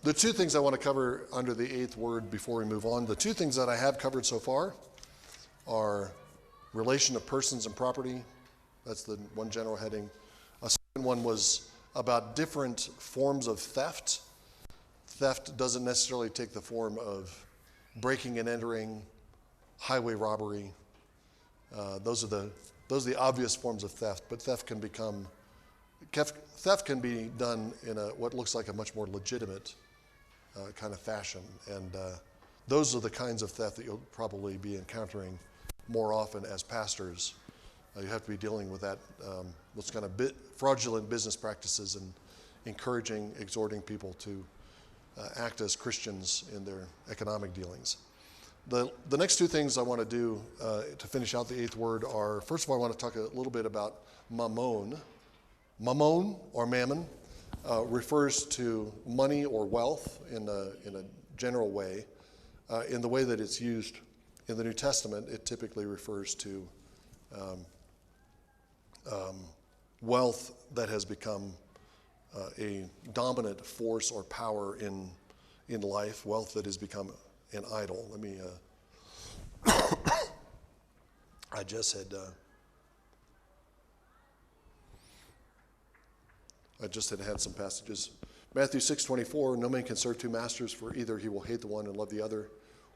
The two things I want to cover under the eighth word before we move on, the two things that I have covered so far are relation of persons and property. That's the one general heading. A second one was about different forms of theft. Theft doesn't necessarily take the form of breaking and entering, highway robbery. Those are the obvious forms of theft, but theft can be done in what looks like a much more legitimate kind of fashion, and those are the kinds of theft that you'll probably be encountering more often as pastors. You have to be dealing with that, what's kind of fraudulent business practices, and exhorting people to act as Christians in their economic dealings. The next two things I want to do to finish out the eighth word are, first of all, I want to talk a little bit about mammon. Mammon, or mammon, refers to money or wealth in a general way. In the way that it's used in the New Testament, it typically refers to wealth that has become a dominant force or power in life, wealth that has become an idol. Let me, I just had some passages. Matthew 6:24, no man can serve two masters, for either he will hate the one and love the other,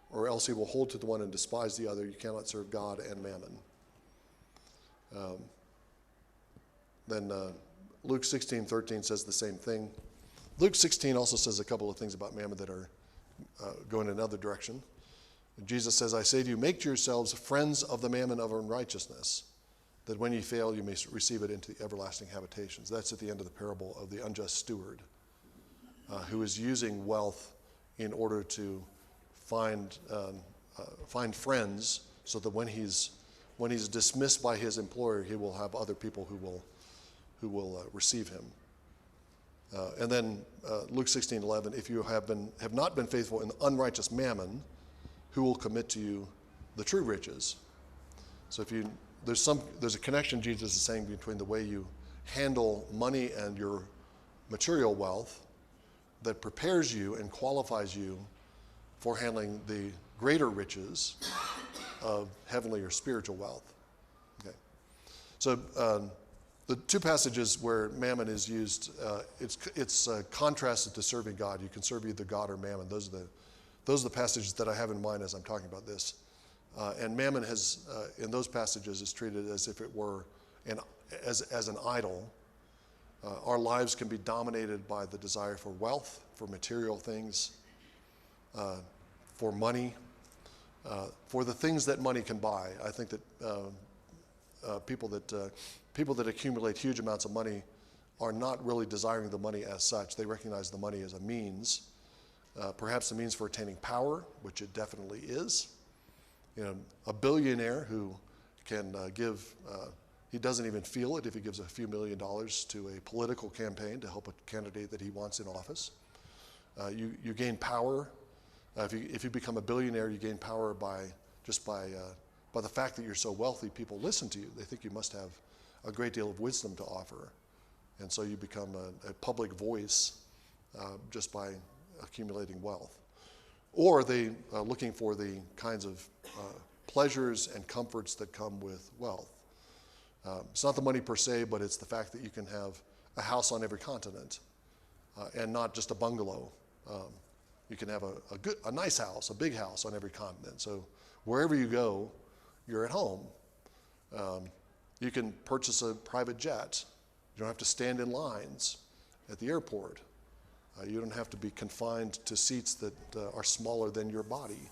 or else he will hold to the one and despise the other. You cannot serve God and mammon. Then Luke 16:13 says the same thing. Luke 16 also says a couple of things about mammon that are going in another direction. Jesus says, I say to you, make to yourselves friends of the mammon of unrighteousness, that when ye fail, you may receive it into the everlasting habitations. That's at the end of the parable of the unjust steward, who is using wealth in order to find friends, so that when he's dismissed by his employer, he will have other people who will receive him. And then Luke 16:11, if you have not been faithful in the unrighteous mammon, who will commit to you the true riches? So there's a connection, Jesus is saying, between the way you handle money and your material wealth that prepares you and qualifies you for handling the greater riches of heavenly or spiritual wealth. Okay. So the two passages where mammon is used, it's contrasted to serving God. You can serve either God or mammon. Those are the passages that I have in mind as I'm talking about this. And mammon has, in those passages, is treated as if it were as an idol. Our lives can be dominated by the desire for wealth, for material things, for money, for the things that money can buy. I think that people that accumulate huge amounts of money are not really desiring the money as such. They recognize the money as a means, perhaps a means for attaining power, which it definitely is. A billionaire who can he doesn't even feel it if he gives a few $1,000,000 to a political campaign to help a candidate that he wants in office. You gain power. If you become a billionaire, you gain power by the fact that you're so wealthy. People listen to you. They think you must have a great deal of wisdom to offer. And so you become a public voice just by accumulating wealth. Or they are looking for the kinds of pleasures and comforts that come with wealth. It's not the money per se, but it's the fact that you can have a house on every continent and not just a bungalow. You can have a nice house, a big house on every continent. So wherever you go, you're at home. You can purchase a private jet. You don't have to stand in lines at the airport. You don't have to be confined to seats that are smaller than your body.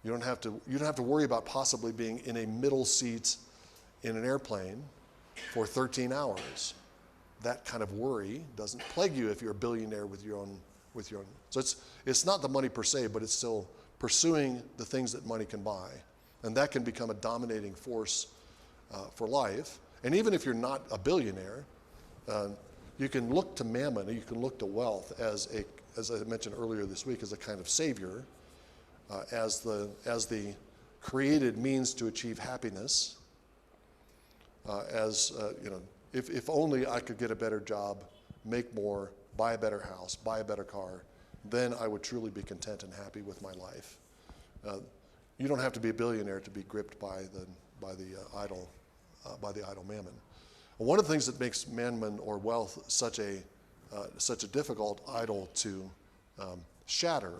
You don't have to worry about possibly being in a middle seat in an airplane for 13 hours. That kind of worry doesn't plague you if you're a billionaire with your own. So it's not the money per se, but it's still pursuing the things that money can buy, and that can become a dominating force for life. And even if you're not a billionaire, you can look to mammon, you can look to wealth as I mentioned earlier this week, as a kind of savior, as the created means to achieve happiness. If only I could get a better job, make more, buy a better house, buy a better car, then I would truly be content and happy with my life. You don't have to be a billionaire to be gripped by the idol mammon. One of the things that makes mammon or wealth such a difficult idol to shatter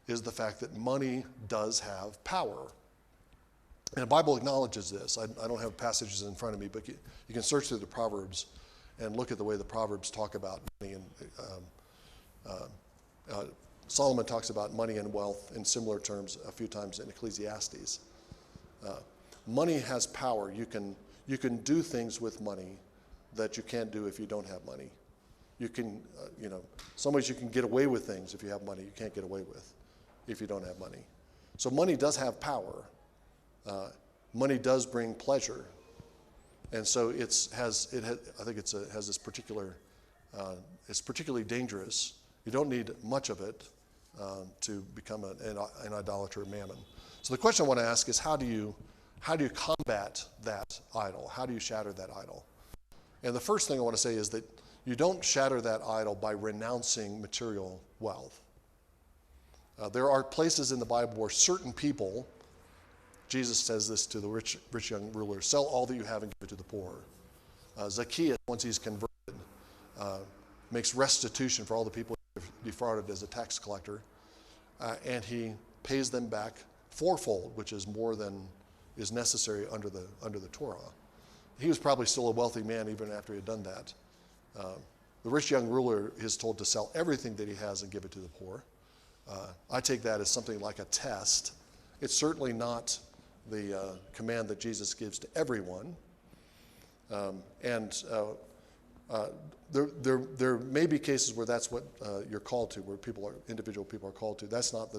is the fact that money does have power. And the Bible acknowledges this. I don't have passages in front of me, but you can search through the Proverbs and look at the way the Proverbs talk about money. And Solomon talks about money and wealth in similar terms a few times in Ecclesiastes. Money has power. You can do things with money that you can't do if you don't have money. You can, some ways you can get away with things if you have money you can't get away with if you don't have money. So money does have power. Money does bring pleasure. And so I think it has this particular, it's particularly dangerous. You don't need much of it to become an idolater of mammon. So the question I want to ask is, how do you combat that idol? How do you shatter that idol? And the first thing I want to say is that you don't shatter that idol by renouncing material wealth. There are places in the Bible where certain people, Jesus says this to the rich young ruler, sell all that you have and give it to the poor. Zacchaeus, once he's converted, makes restitution for all the people he defrauded as a tax collector, and he pays them back fourfold, which is more than is necessary under the Torah. He was probably still a wealthy man even after he had done that. The rich young ruler is told to sell everything that he has and give it to the poor. I take that as something like a test. It's certainly not the command that Jesus gives to everyone. There may be cases where that's what you're called to, where individual people are called to. That's not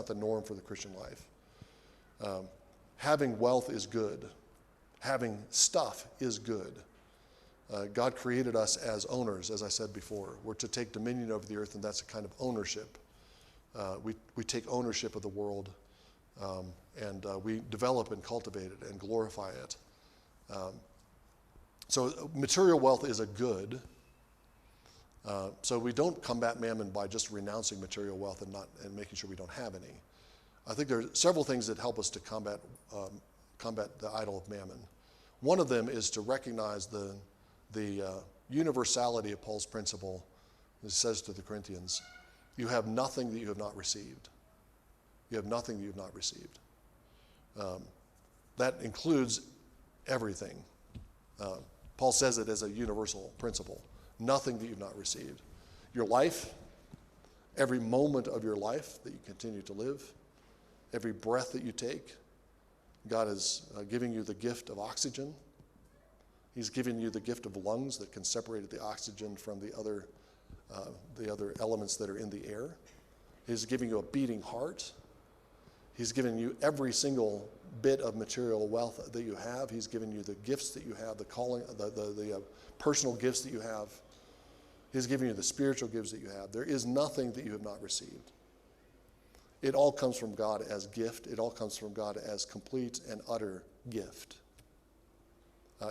the norm for the Christian life. Having wealth is good. Having stuff is good. God created us as owners, as I said before. We're to take dominion over the earth, and that's a kind of ownership. We take ownership of the world, and we develop and cultivate it and glorify it. So material wealth is a good. So we don't combat mammon by just renouncing material wealth and making sure we don't have any. I think there are several things that help us to combat the idol of mammon. One of them is to recognize the universality of Paul's principle. He says to the Corinthians, you have nothing that you have not received. You have nothing that you have not received. That includes everything. Paul says it as a universal principle. Nothing that you've not received. Your life, every moment of your life that you continue to live, every breath that you take, God is giving you the gift of oxygen. He's giving you the gift of lungs that can separate the oxygen from the other elements that are in the air. He's giving you a beating heart. He's given you every single bit of material wealth that you have. He's given you the gifts that you have, the calling, the personal gifts that you have. He's given you the spiritual gifts that you have. There is nothing that you have not received. It all comes from God as gift. It all comes from God as complete and utter gift.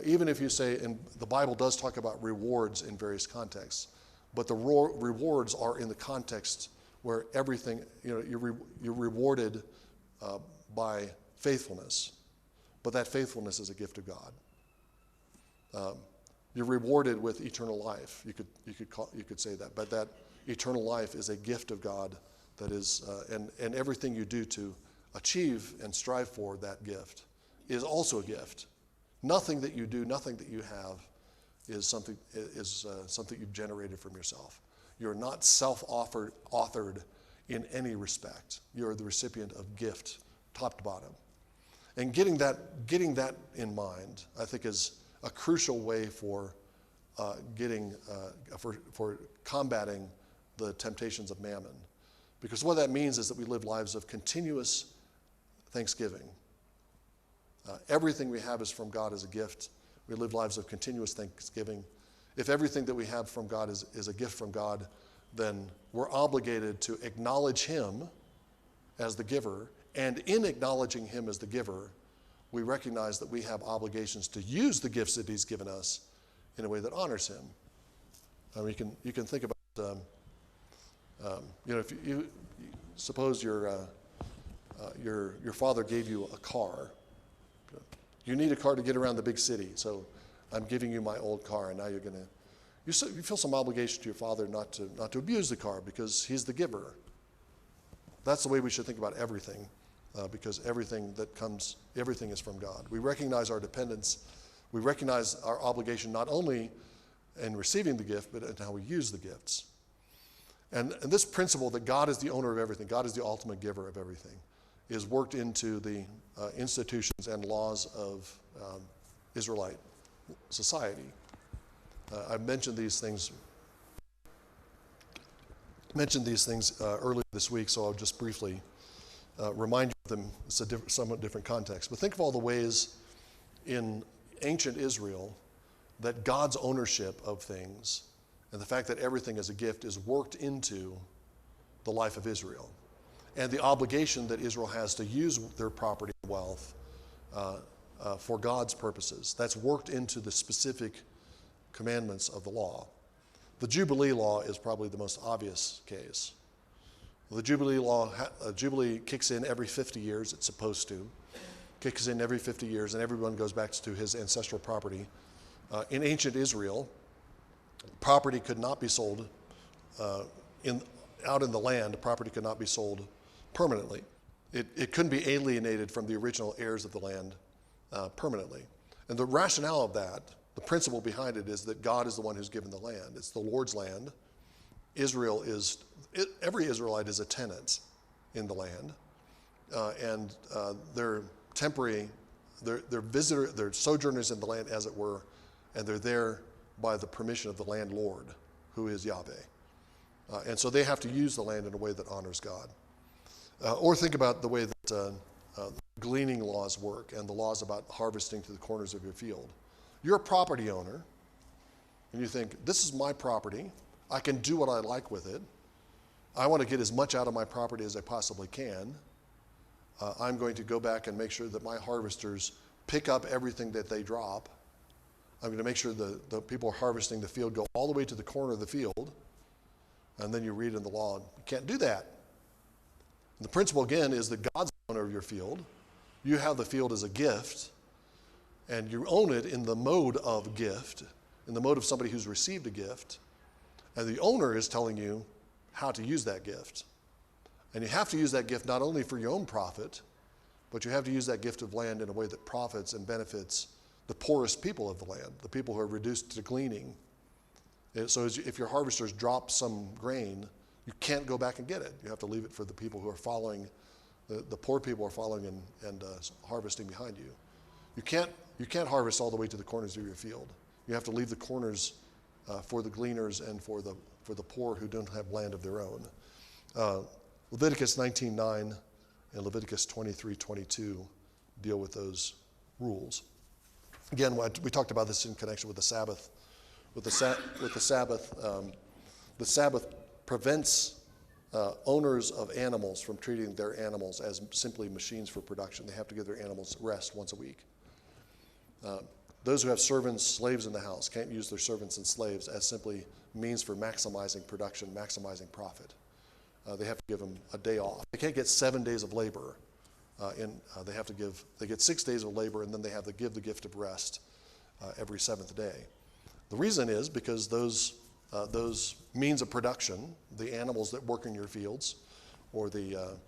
Even if you say, and the Bible does talk about rewards in various contexts, but the rewards are in the context where everything, you're rewarded by faithfulness, but that faithfulness is a gift of God. You're rewarded with eternal life. You could say that, but that eternal life is a gift of God that is, and everything you do to achieve and strive for that gift is also a gift. Nothing that you do, nothing that you have, is something you've generated from yourself. You're not self-authored in any respect. You're the recipient of gift, top to bottom. And getting that in mind, I think, is a crucial way for combating the temptations of mammon. Because what that means is that we live lives of continuous thanksgiving. Everything we have is from God as a gift. We live lives of continuous thanksgiving. If everything that we have from God is a gift from God, then we're obligated to acknowledge Him as the giver. And in acknowledging Him as the giver, we recognize that we have obligations to use the gifts that He's given us in a way that honors Him. You can think about If you suppose your father gave you a car. You need a car to get around the big city, so I'm giving you my old car, and now you feel some obligation to your father not to abuse the car because he's the giver. That's the way we should think about everything, because everything is from God. We recognize our dependence. We recognize our obligation not only in receiving the gift, but in how we use the gifts. And this principle that God is the owner of everything, God is the ultimate giver of everything, is worked into the institutions and laws of Israelite society. I mentioned these things earlier this week, so I'll just briefly remind you of them. It's a somewhat different context. But think of all the ways in ancient Israel that God's ownership of things and the fact that everything is a gift is worked into the life of Israel. And the obligation that Israel has to use their property and wealth for God's purposes. That's worked into the specific commandments of the law. The Jubilee law is probably the most obvious case. The Jubilee law, Jubilee kicks in every 50 years, it's supposed to. Kicks in every 50 years, and everyone goes back to his ancestral property. In ancient Israel, property could not be sold out in the land. Property could not be sold permanently. It couldn't be alienated from the original heirs of the land permanently. And the rationale of that, the principle behind it, is that God is the one who's given the land. It's the Lord's land. Every Israelite is a tenant in the land, and they're temporary. They're sojourners in the land, as it were, and they're there by the permission of the landlord, who is Yahweh. And so they have to use the land in a way that honors God. Or think about the way that gleaning laws work and the laws about harvesting to the corners of your field. You're a property owner, and you think, this is my property. I can do what I like with it. I want to get as much out of my property as I possibly can. I'm going to go back and make sure that my harvesters pick up everything that they drop. I'm going to make sure the people harvesting the field go all the way to the corner of the field. And then you read in the law, you can't do that. And the principle, again, is that God's the owner of your field. You have the field as a gift, and you own it in the mode of gift, in the mode of somebody who's received a gift. And the owner is telling you how to use that gift. And you have to use that gift not only for your own profit, but you have to use that gift of land in a way that profits and benefits the poorest people of the land, the people who are reduced to gleaning. So if your harvesters drop some grain, you can't go back and get it. You have to leave it for the people who are following, the poor people are following and harvesting behind you. You can't harvest all the way to the corners of your field. You have to leave the corners for the gleaners and for the poor who don't have land of their own. Leviticus 19:9 and Leviticus 23:22 deal with those rules. Again, we talked about this in connection with the Sabbath. With the Sabbath, the Sabbath prevents owners of animals from treating their animals as simply machines for production. They have to give their animals rest once a week. Those who have servants, slaves in the house can't use their servants and slaves as simply means for maximizing production, maximizing profit. They have to give them a day off. They can't get 7 days of labor. They get 6 days of labor, and then they have to give the gift of rest every seventh day. The reason is because those means of production, the animals that work in your fields, or the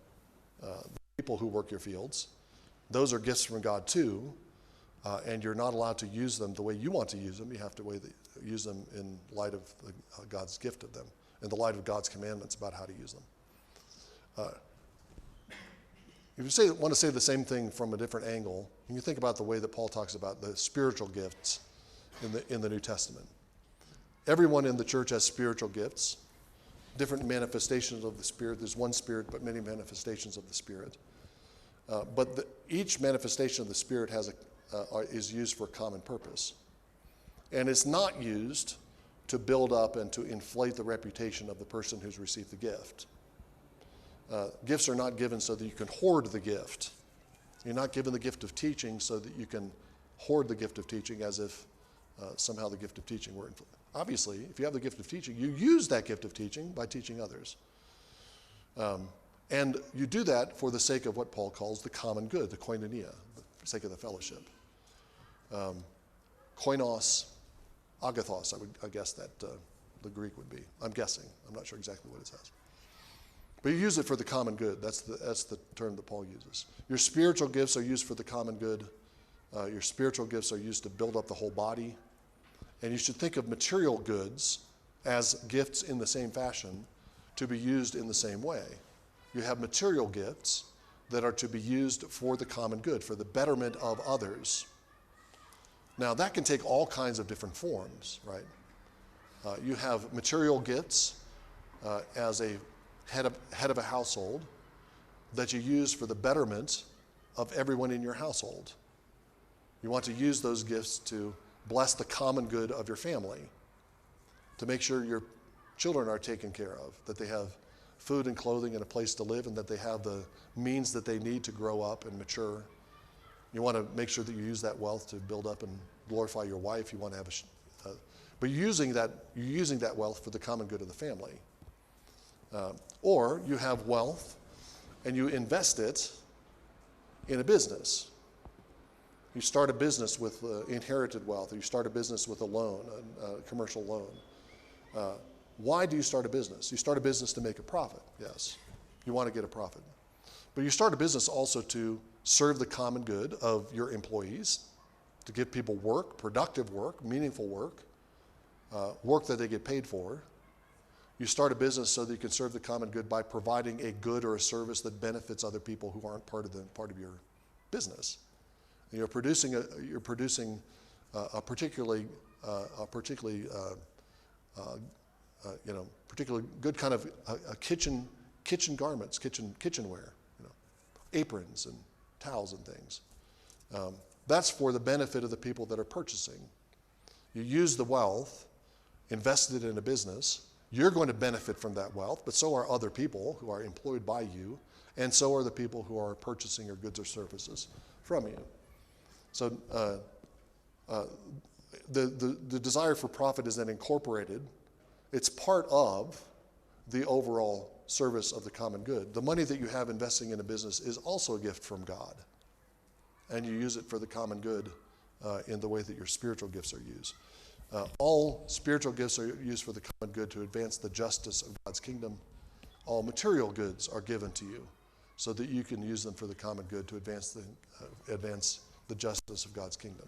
people who work your fields, those are gifts from God too, and you're not allowed to use them the way you want to use them. You have to use them in light of God's gift of them, in the light of God's commandments about how to use them. If you want to say the same thing from a different angle, you think about the way that Paul talks about the spiritual gifts in the New Testament. Everyone in the church has spiritual gifts, different manifestations of the Spirit. There's one Spirit, but many manifestations of the Spirit. But each manifestation of the Spirit is used for a common purpose. And it's not used to build up and to inflate the reputation of the person who's received the gift. Gifts are not given so that you can hoard the gift. You're not given the gift of teaching so that you can hoard the gift of teaching as if somehow the gift of teaching were inflated. Obviously, if you have the gift of teaching, you use that gift of teaching by teaching others. And you do that for the sake of what Paul calls the common good, the koinonia, the sake of the fellowship. Koinos, agathos, I guess that the Greek would be. I'm guessing. I'm not sure exactly what it says. But you use it for the common good. That's the term that Paul uses. Your spiritual gifts are used for the common good. Your spiritual gifts are used to build up the whole body. And you should think of material goods as gifts in the same fashion to be used in the same way. You have material gifts that are to be used for the common good, for the betterment of others. Now, that can take all kinds of different forms, right? You have material gifts as a head of a household that you use for the betterment of everyone in your household. You want to use those gifts to bless the common good of your family, to make sure your children are taken care of, that they have food and clothing and a place to live, and that they have the means that they need to grow up and mature. You want to make sure that you use that wealth to build up and glorify your wife. You want to have but you're using that wealth for the common good of the family. Or you have wealth and you invest it in a business. You start a business with inherited wealth, or you start a business with a loan, a commercial loan. Why do you start a business? You start a business to make a profit, yes. You want to get a profit. But you start a business also to serve the common good of your employees, to give people work, productive work, meaningful work, work that they get paid for. You start a business so that you can serve the common good by providing a good or a service that benefits other people who aren't part of your business. And you're producing a particularly good kind of kitchen garments, kitchenware, aprons and towels and things. That's for the benefit of the people that are purchasing. You use the wealth, invested in a business. You're going to benefit from that wealth, but so are other people who are employed by you, and so are the people who are purchasing your goods or services from you. So the desire for profit is then incorporated. It's part of the overall service of the common good. The money that you have investing in a business is also a gift from God, and you use it for the common good in the way that your spiritual gifts are used. All spiritual gifts are used for the common good to advance the justice of God's kingdom. All material goods are given to you so that you can use them for the common good to advance the justice of God's kingdom.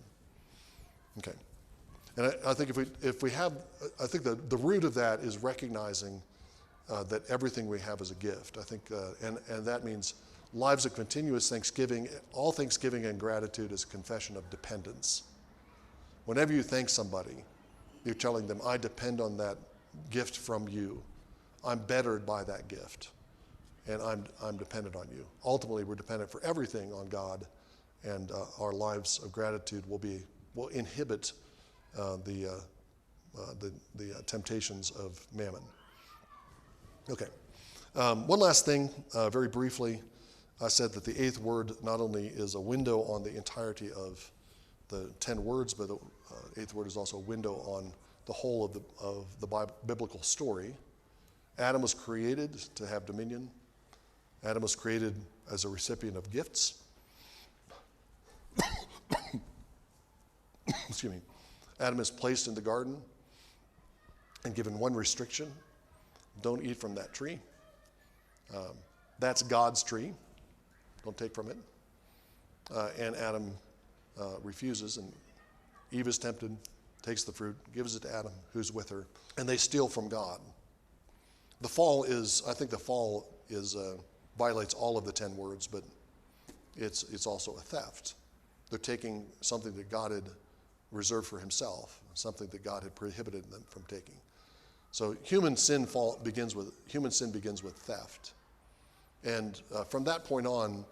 Okay. And I think I think the root of that is recognizing that everything we have is a gift. I think, and that means lives of continuous thanksgiving. All thanksgiving and gratitude is a confession of dependence. Whenever you thank somebody, you're telling them, I depend on that gift from you. I'm bettered by that gift, and I'm dependent on you. Ultimately, we're dependent for everything on God, and our lives of gratitude will inhibit the temptations of mammon. Okay. One last thing, very briefly. I said that the eighth word not only is a window on the entirety of the 10 words, but the eighth word is also a window on the whole of the biblical story. Adam was created to have dominion. Adam was created as a recipient of gifts. Excuse me. Adam is placed in the garden and given one restriction: don't eat from that tree. That's God's tree. Don't take from it. And Adam refuses, and Eve is tempted, takes the fruit, gives it to Adam, who's with her, and they steal from God. I think the fall violates all of the 10 words, but it's also a theft. They're taking something that God had reserved for himself, something that God had prohibited them from taking. So human sin begins with theft. And from that point on,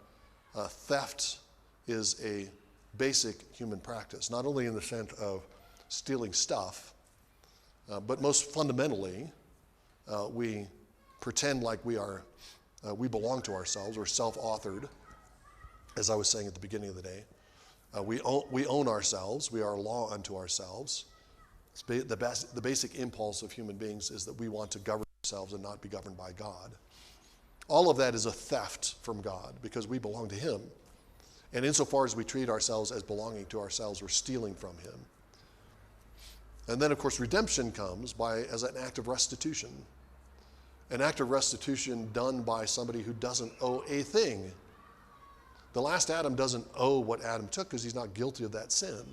theft is a basic human practice, not only in the sense of stealing stuff, but most fundamentally, we pretend like we belong to ourselves. We're self-authored, as I was saying at the beginning of the day. We own ourselves. We are a law unto ourselves. The basic impulse of human beings is that we want to govern ourselves and not be governed by God. All of that is a theft from God because we belong to him. And insofar as we treat ourselves as belonging to ourselves, we're stealing from him. And then, of course, redemption comes as an act of restitution. An act of restitution done by somebody who doesn't owe a thing. The last Adam doesn't owe what Adam took because he's not guilty of that sin.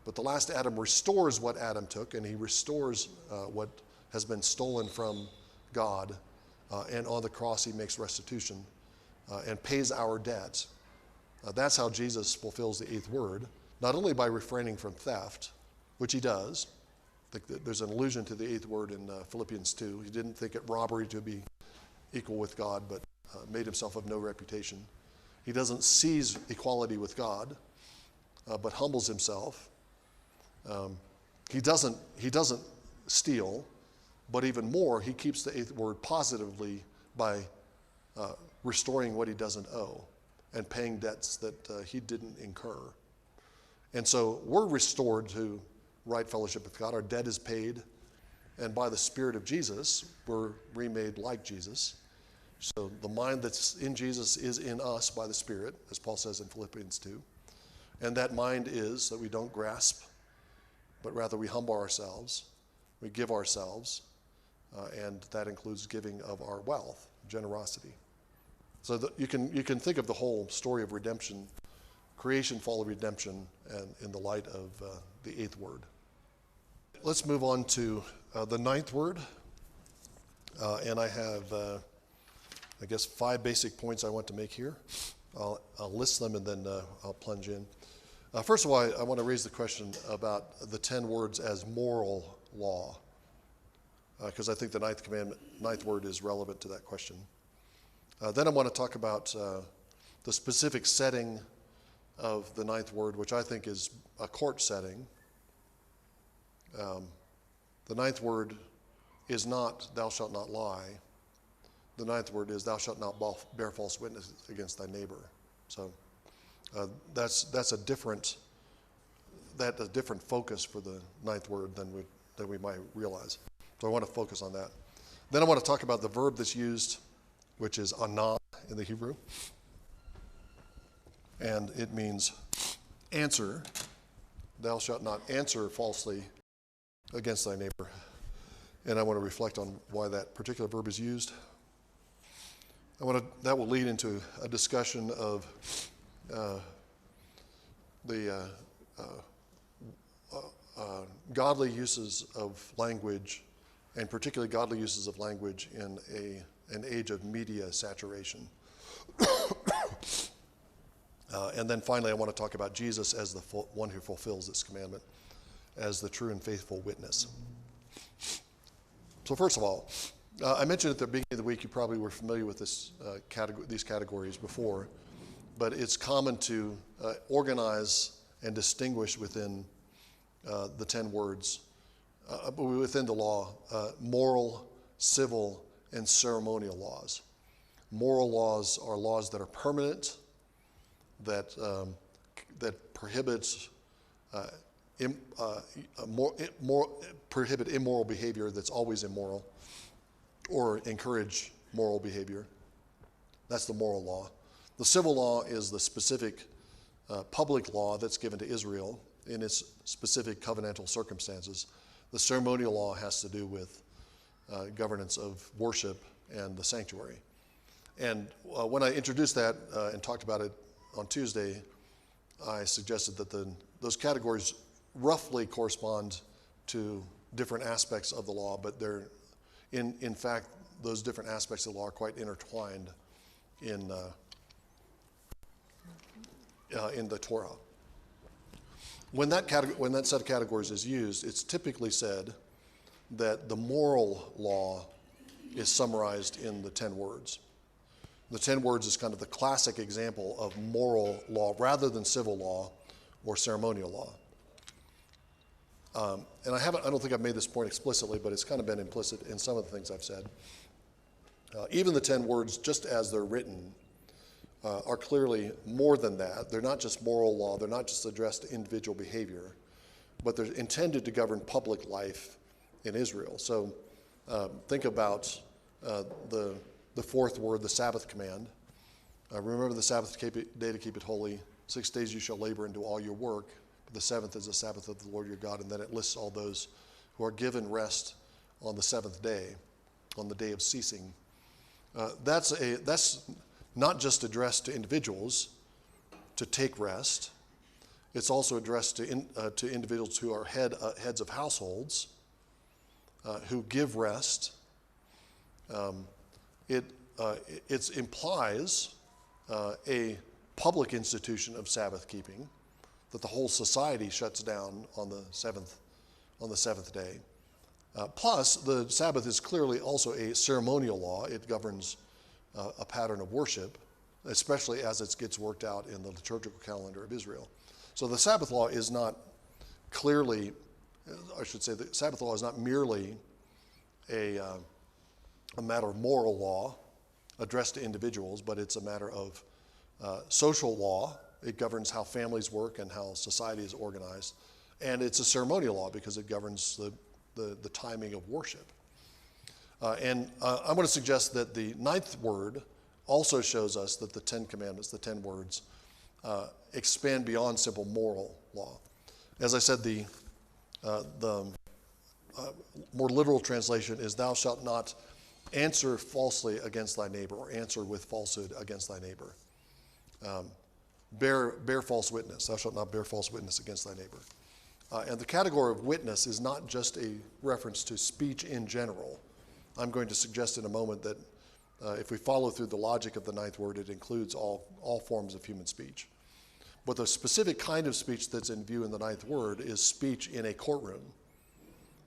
But the last Adam restores what Adam took, and he restores what has been stolen from God. And on the cross, he makes restitution and pays our debt. That's how Jesus fulfills the eighth word, not only by refraining from theft, which he does. I think there's an allusion to the eighth word in Philippians 2. He didn't think it robbery to be equal with God, but made himself of no reputation. He doesn't seize equality with God, but humbles himself. He doesn't steal, but even more, he keeps the eighth word positively by restoring what he doesn't owe and paying debts that he didn't incur. And so we're restored to right fellowship with God. Our debt is paid, and by the Spirit of Jesus, we're remade like Jesus. So the mind that's in Jesus is in us by the Spirit, as Paul says in Philippians 2. And that mind is that we don't grasp, but rather we humble ourselves, we give ourselves, and that includes giving of our wealth, generosity. So you can think of the whole story of redemption, creation, fall, of redemption, and in the light of the eighth word. Let's move on to the ninth word. And I have, I guess, 5 basic points I want to make here. I'll list them and then I'll plunge in. First of all, I want to raise the question about the 10 words as moral law, because I think the ninth word is relevant to that question. Then I want to talk about the specific setting of the ninth word, which I think is a court setting. The ninth word is not "thou shalt not lie." The ninth word is "thou shalt not bear false witness against thy neighbor." So that's a different focus for the ninth word than we might realize. So I want to focus on that. Then I want to talk about the verb that's used, which is anah in the Hebrew. And it means answer. Thou shalt not answer falsely against thy neighbor. And I want to reflect on why that particular verb is used. That will lead into a discussion of the godly uses of language, and particularly godly uses of language in an age of media saturation. And then finally, I want to talk about Jesus as the one who fulfills this commandment, as the true and faithful witness. So first of all, I mentioned at the beginning of the week, you probably were familiar with these categories before, but it's common to organize and distinguish within the 10 words, within the law, moral, civil, and ceremonial laws. Moral laws are laws that are permanent, that prohibit immoral behavior that's always immoral, or encourage moral behavior. That's the moral law. The civil law is the specific public law that's given to Israel in its specific covenantal circumstances. The ceremonial law has to do with governance of worship and the sanctuary. And when I introduced that and talked about it on Tuesday, I suggested that those categories roughly correspond to different aspects of the law, but they're, in fact, those different aspects of the law are quite intertwined in the Torah. When that set of categories is used, it's typically said that the moral law is summarized in the 10 words. The 10 words is kind of the classic example of moral law rather than civil law or ceremonial law. And I don't think I've made this point explicitly, but it's kind of been implicit in some of the things I've said. Even the 10 words, just as they're written, are clearly more than that. They're not just moral law. They're not just addressed to individual behavior, but they're intended to govern public life in Israel. So think about the the fourth word, the Sabbath command. Remember the Sabbath day to keep it holy. 6 days you shall labor and do all your work. But the seventh is the Sabbath of the Lord your God. And then it lists all those who are given rest on the seventh day, on the day of ceasing. That's not just addressed to individuals to take rest. It's also addressed to individuals who are heads of households who give rest. It implies a public institution of Sabbath keeping, that the whole society shuts down on the seventh day. Plus, the Sabbath is clearly also a ceremonial law. It governs a pattern of worship, especially as it gets worked out in the liturgical calendar of Israel. So the Sabbath law is not clearly, I should say, the Sabbath law is not merely a matter of moral law addressed to individuals, but it's a matter of social law. It governs how families work and how society is organized. And it's a ceremonial law because it governs the timing of worship. And I'm going to suggest that the ninth word also shows us that the 10 commandments, the 10 words, expand beyond simple moral law. As I said, the more literal translation is, thou shalt not answer falsely against thy neighbor, or answer with falsehood against thy neighbor. Bear false witness. Thou shalt not bear false witness against thy neighbor. And the category of witness is not just a reference to speech in general. I'm going to suggest in a moment that if we follow through the logic of the ninth word, it includes all forms of human speech. But the specific kind of speech that's in view in the ninth word is speech in a courtroom.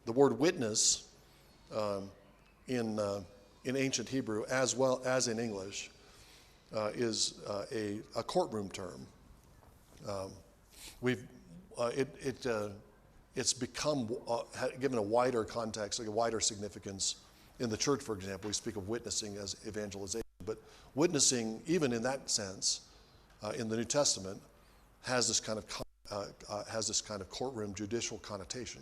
The word witness in ancient Hebrew, as well as in English, is a courtroom term. It's become given a wider context, like a wider significance. In the church, for example, we speak of witnessing as evangelization, but witnessing, even in that sense, in the New Testament, has this kind of courtroom judicial connotation.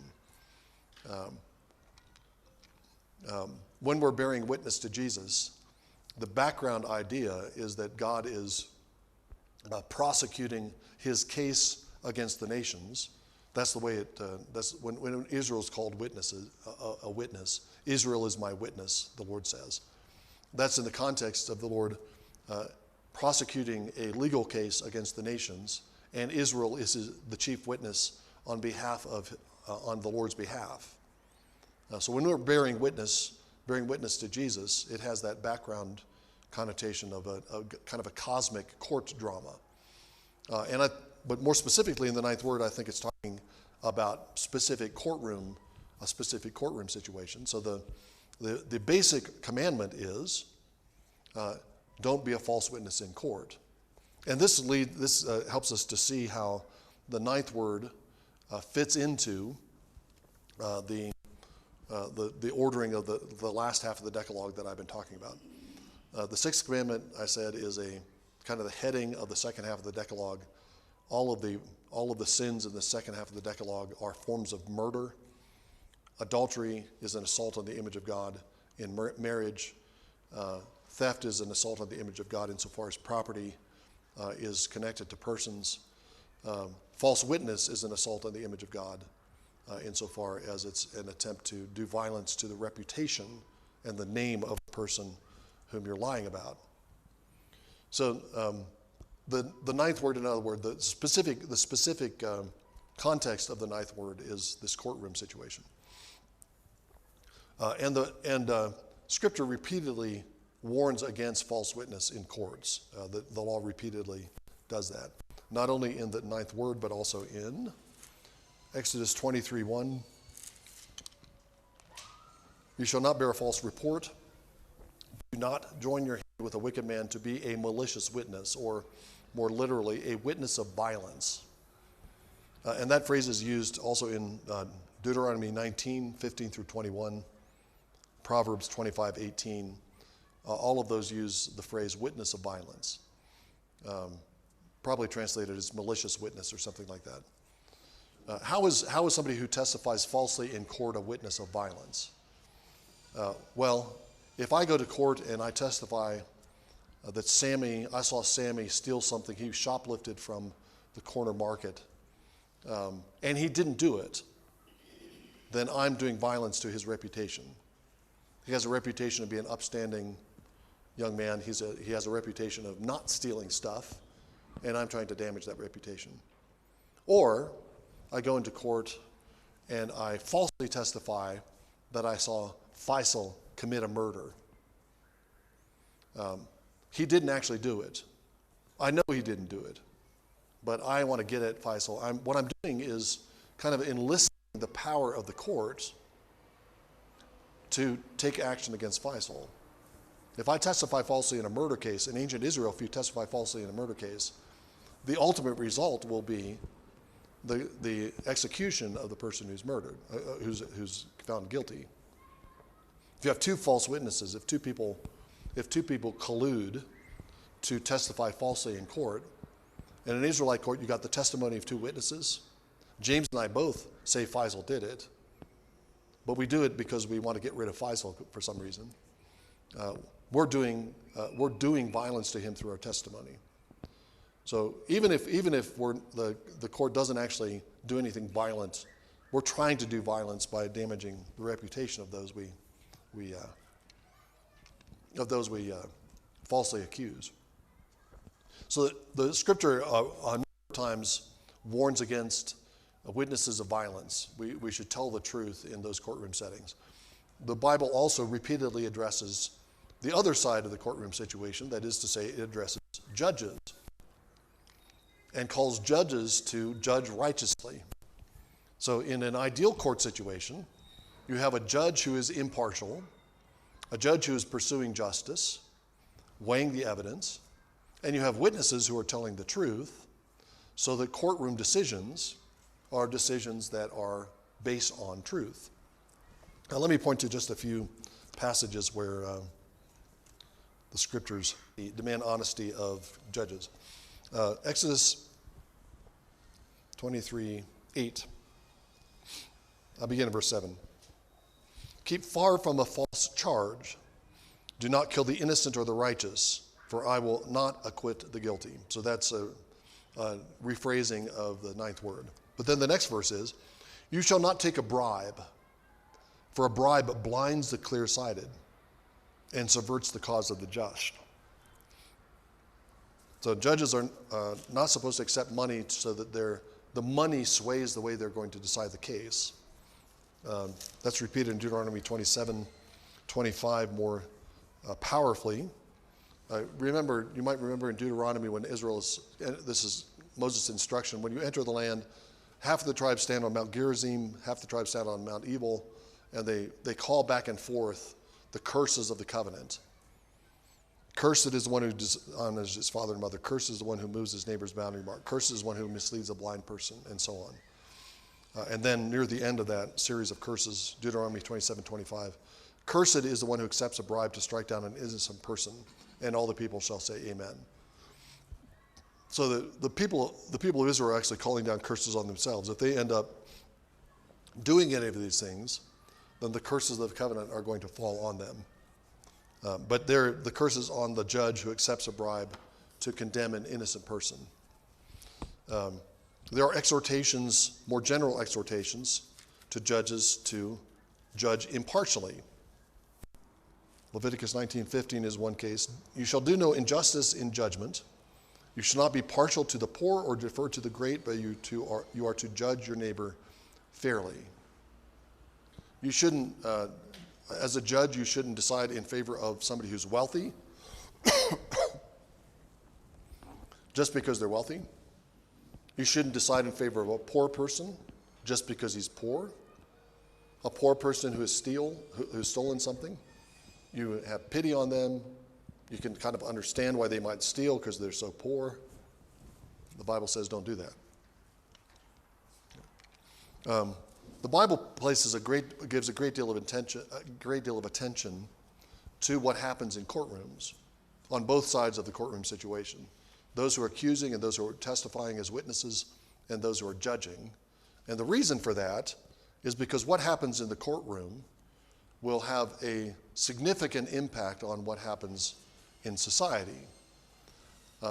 When we're bearing witness to Jesus, the background idea is that God is prosecuting his case against the nations. That's the way that's when Israel is called a witness. Israel is my witness, the Lord says. That's in the context of the Lord prosecuting a legal case against the nations, and Israel is the chief witness on the Lord's behalf. So when we're bearing witness to Jesus, it has that background connotation of a kind of a cosmic court drama. But more specifically in the ninth word, I think it's talking about a specific courtroom situation. So the basic commandment is don't be a false witness in court. And this helps us to see how the ninth word fits into the ordering of the last half of the Decalogue that I've been talking about. The sixth commandment, I said, is a kind of the heading of the second half of the Decalogue. All of the sins in the second half of the Decalogue are forms of murder. Adultery is an assault on the image of God in marriage. Theft is an assault on the image of God insofar as property is connected to persons. False witness is an assault on the image of God insofar as it's an attempt to do violence to the reputation and the name of the person whom you're lying about. So the ninth word, in other words, the specific context of the ninth word is this courtroom situation. And Scripture repeatedly warns against false witness in courts. The law repeatedly does that, not only in the ninth word, but also in Exodus 23:1. You shall not bear a false report. Do not join your hand with a wicked man to be a malicious witness, or more literally, a witness of violence. And that phrase is used also in Deuteronomy 19:15 through 21, Proverbs 25:18. All of those use the phrase witness of violence, probably translated as malicious witness or something like that. How is somebody who testifies falsely in court a witness of violence? Well, If I go to court and I testify that I saw Sammy steal something, he shoplifted from the corner market, and he didn't do it, then I'm doing violence to his reputation. He has a reputation of being an upstanding young man. He has a reputation of not stealing stuff, and I'm trying to damage that reputation. Or I go into court and I falsely testify that I saw Faisal commit a murder. He didn't actually do it. I know he didn't do it, but I want to get at Faisal. What I'm doing is kind of enlisting the power of the court to take action against Faisal. If I testify falsely in a murder case, in ancient Israel, if you testify falsely in a murder case, the ultimate result will be the execution of the person who's murdered, who's found guilty. If you have two false witnesses, if two people collude to testify falsely in court, in an Israelite court, you got the testimony of two witnesses. James and I both say Faisal did it, but we do it because we want to get rid of Faisal for some reason. We're doing violence to him through our testimony. So even if the court doesn't actually do anything violent, we're trying to do violence by damaging the reputation of those we falsely accuse. So the scripture a number of times warns against witnesses of violence. We should tell the truth in those courtroom settings. The Bible also repeatedly addresses the other side of the courtroom situation, that is to say, it addresses judges and calls judges to judge righteously. So in an ideal court situation, you have a judge who is impartial, a judge who is pursuing justice, weighing the evidence, and you have witnesses who are telling the truth, so that courtroom decisions are decisions that are based on truth. Now let me point to just a few passages where the scriptures demand honesty of judges. Exodus 23:8. I'll begin in verse 7. Keep far from a false charge. Do not kill the innocent or the righteous, for I will not acquit the guilty. So that's a rephrasing of the ninth word. But then the next verse is, you shall not take a bribe, for a bribe blinds the clear-sighted and subverts the cause of the just. So judges are not supposed to accept money so that the money sways the way they're going to decide the case. That's repeated in Deuteronomy 27:25 more powerfully. You might remember in Deuteronomy when this is Moses' instruction, when you enter the land, half of the tribes stand on Mount Gerizim, half the tribes stand on Mount Ebal, and they call back and forth the curses of the covenant. Cursed is the one who dishonors his father and mother. Cursed is the one who moves his neighbor's boundary mark. Cursed is the one who misleads a blind person, and so on. And then near the end of that series of curses, Deuteronomy 27:25, cursed is the one who accepts a bribe to strike down an innocent person, and all the people shall say amen. So the people of Israel are actually calling down curses on themselves. If they end up doing any of these things, then the curses of the covenant are going to fall on them. But they're the curses on the judge who accepts a bribe to condemn an innocent person. There are exhortations, more general exhortations, to judges to judge impartially. Leviticus 19:15 is one case. You shall do no injustice in judgment. You shall not be partial to the poor or defer to the great, but you are to judge your neighbor fairly. You shouldn't, as a judge, you shouldn't decide in favor of somebody who's wealthy just because they're wealthy. You shouldn't decide in favor of a poor person just because he's poor. A poor person who's stolen something, you have pity on them. You can kind of understand why they might steal because they're so poor. The Bible says don't do that. The Bible gives a great deal of attention to what happens in courtrooms on both sides of the courtroom situation. Those who are accusing and those who are testifying as witnesses and those who are judging. And the reason for that is because what happens in the courtroom will have a significant impact on what happens in society.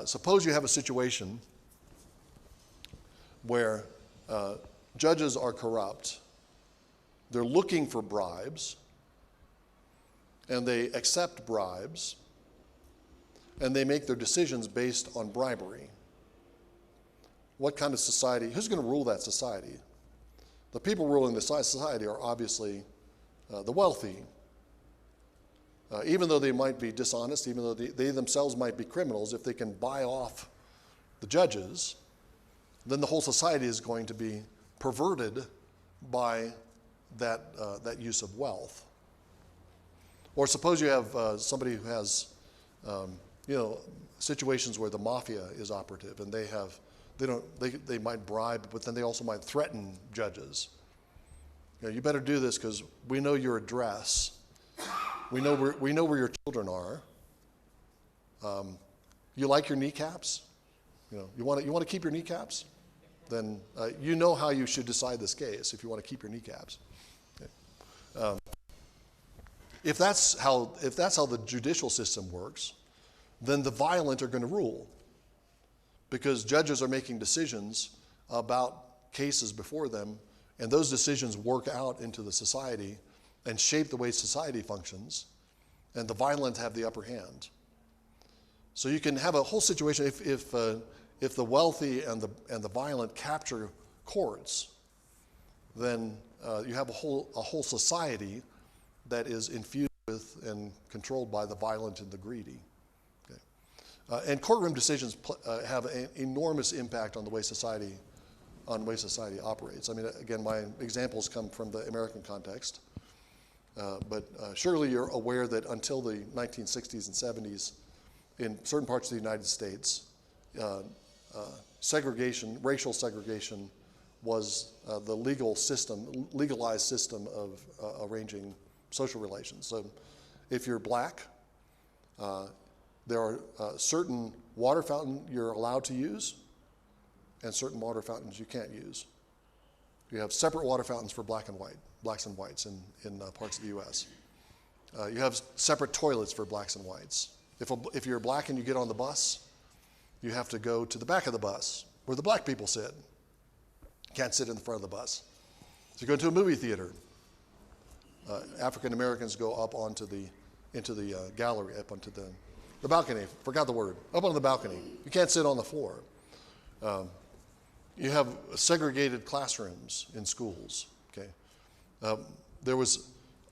Suppose you have a situation where judges are corrupt, they're looking for bribes, and they accept bribes, and they make their decisions based on bribery. What kind of society, who's going to rule that society? The people ruling the society are obviously the wealthy. Even though they might be dishonest, even though they themselves might be criminals, if they can buy off the judges, then the whole society is going to be perverted by that use of wealth. Or suppose you have somebody who has, situations where the mafia is operative, and they might bribe, but then they also might threaten judges. You better do this because we know your address. We know where your children are. You like your kneecaps? You want to keep your kneecaps? Then you know how you should decide this case if you want to keep your kneecaps. Okay. If that's how the judicial system works, then the violent are going to rule, because judges are making decisions about cases before them, and those decisions work out into the society and shape the way society functions, and the violent have the upper hand. So you can have a whole situation if the wealthy and the violent capture courts, then you have a whole society that is infused with and controlled by the violent and the greedy. Okay. And courtroom decisions have an enormous impact on the way society operates. I mean, again, my examples come from the American context, but surely you're aware that until the 1960s and 70s, in certain parts of the United States, racial segregation was the legalized system of arranging social relations. So if you're black, there are certain water fountains you're allowed to use and certain water fountains you can't use. You have separate water fountains for blacks and whites in parts of the U.S. You have separate toilets for blacks and whites. If you're black and you get on the bus, you have to go to the back of the bus where the black people sit. You can't sit in the front of the bus. If you go to a movie theater, African Americans go up into the gallery, up onto the balcony. Forgot the word. Up on the balcony. You can't sit on the floor. You have segregated classrooms in schools. Okay, there's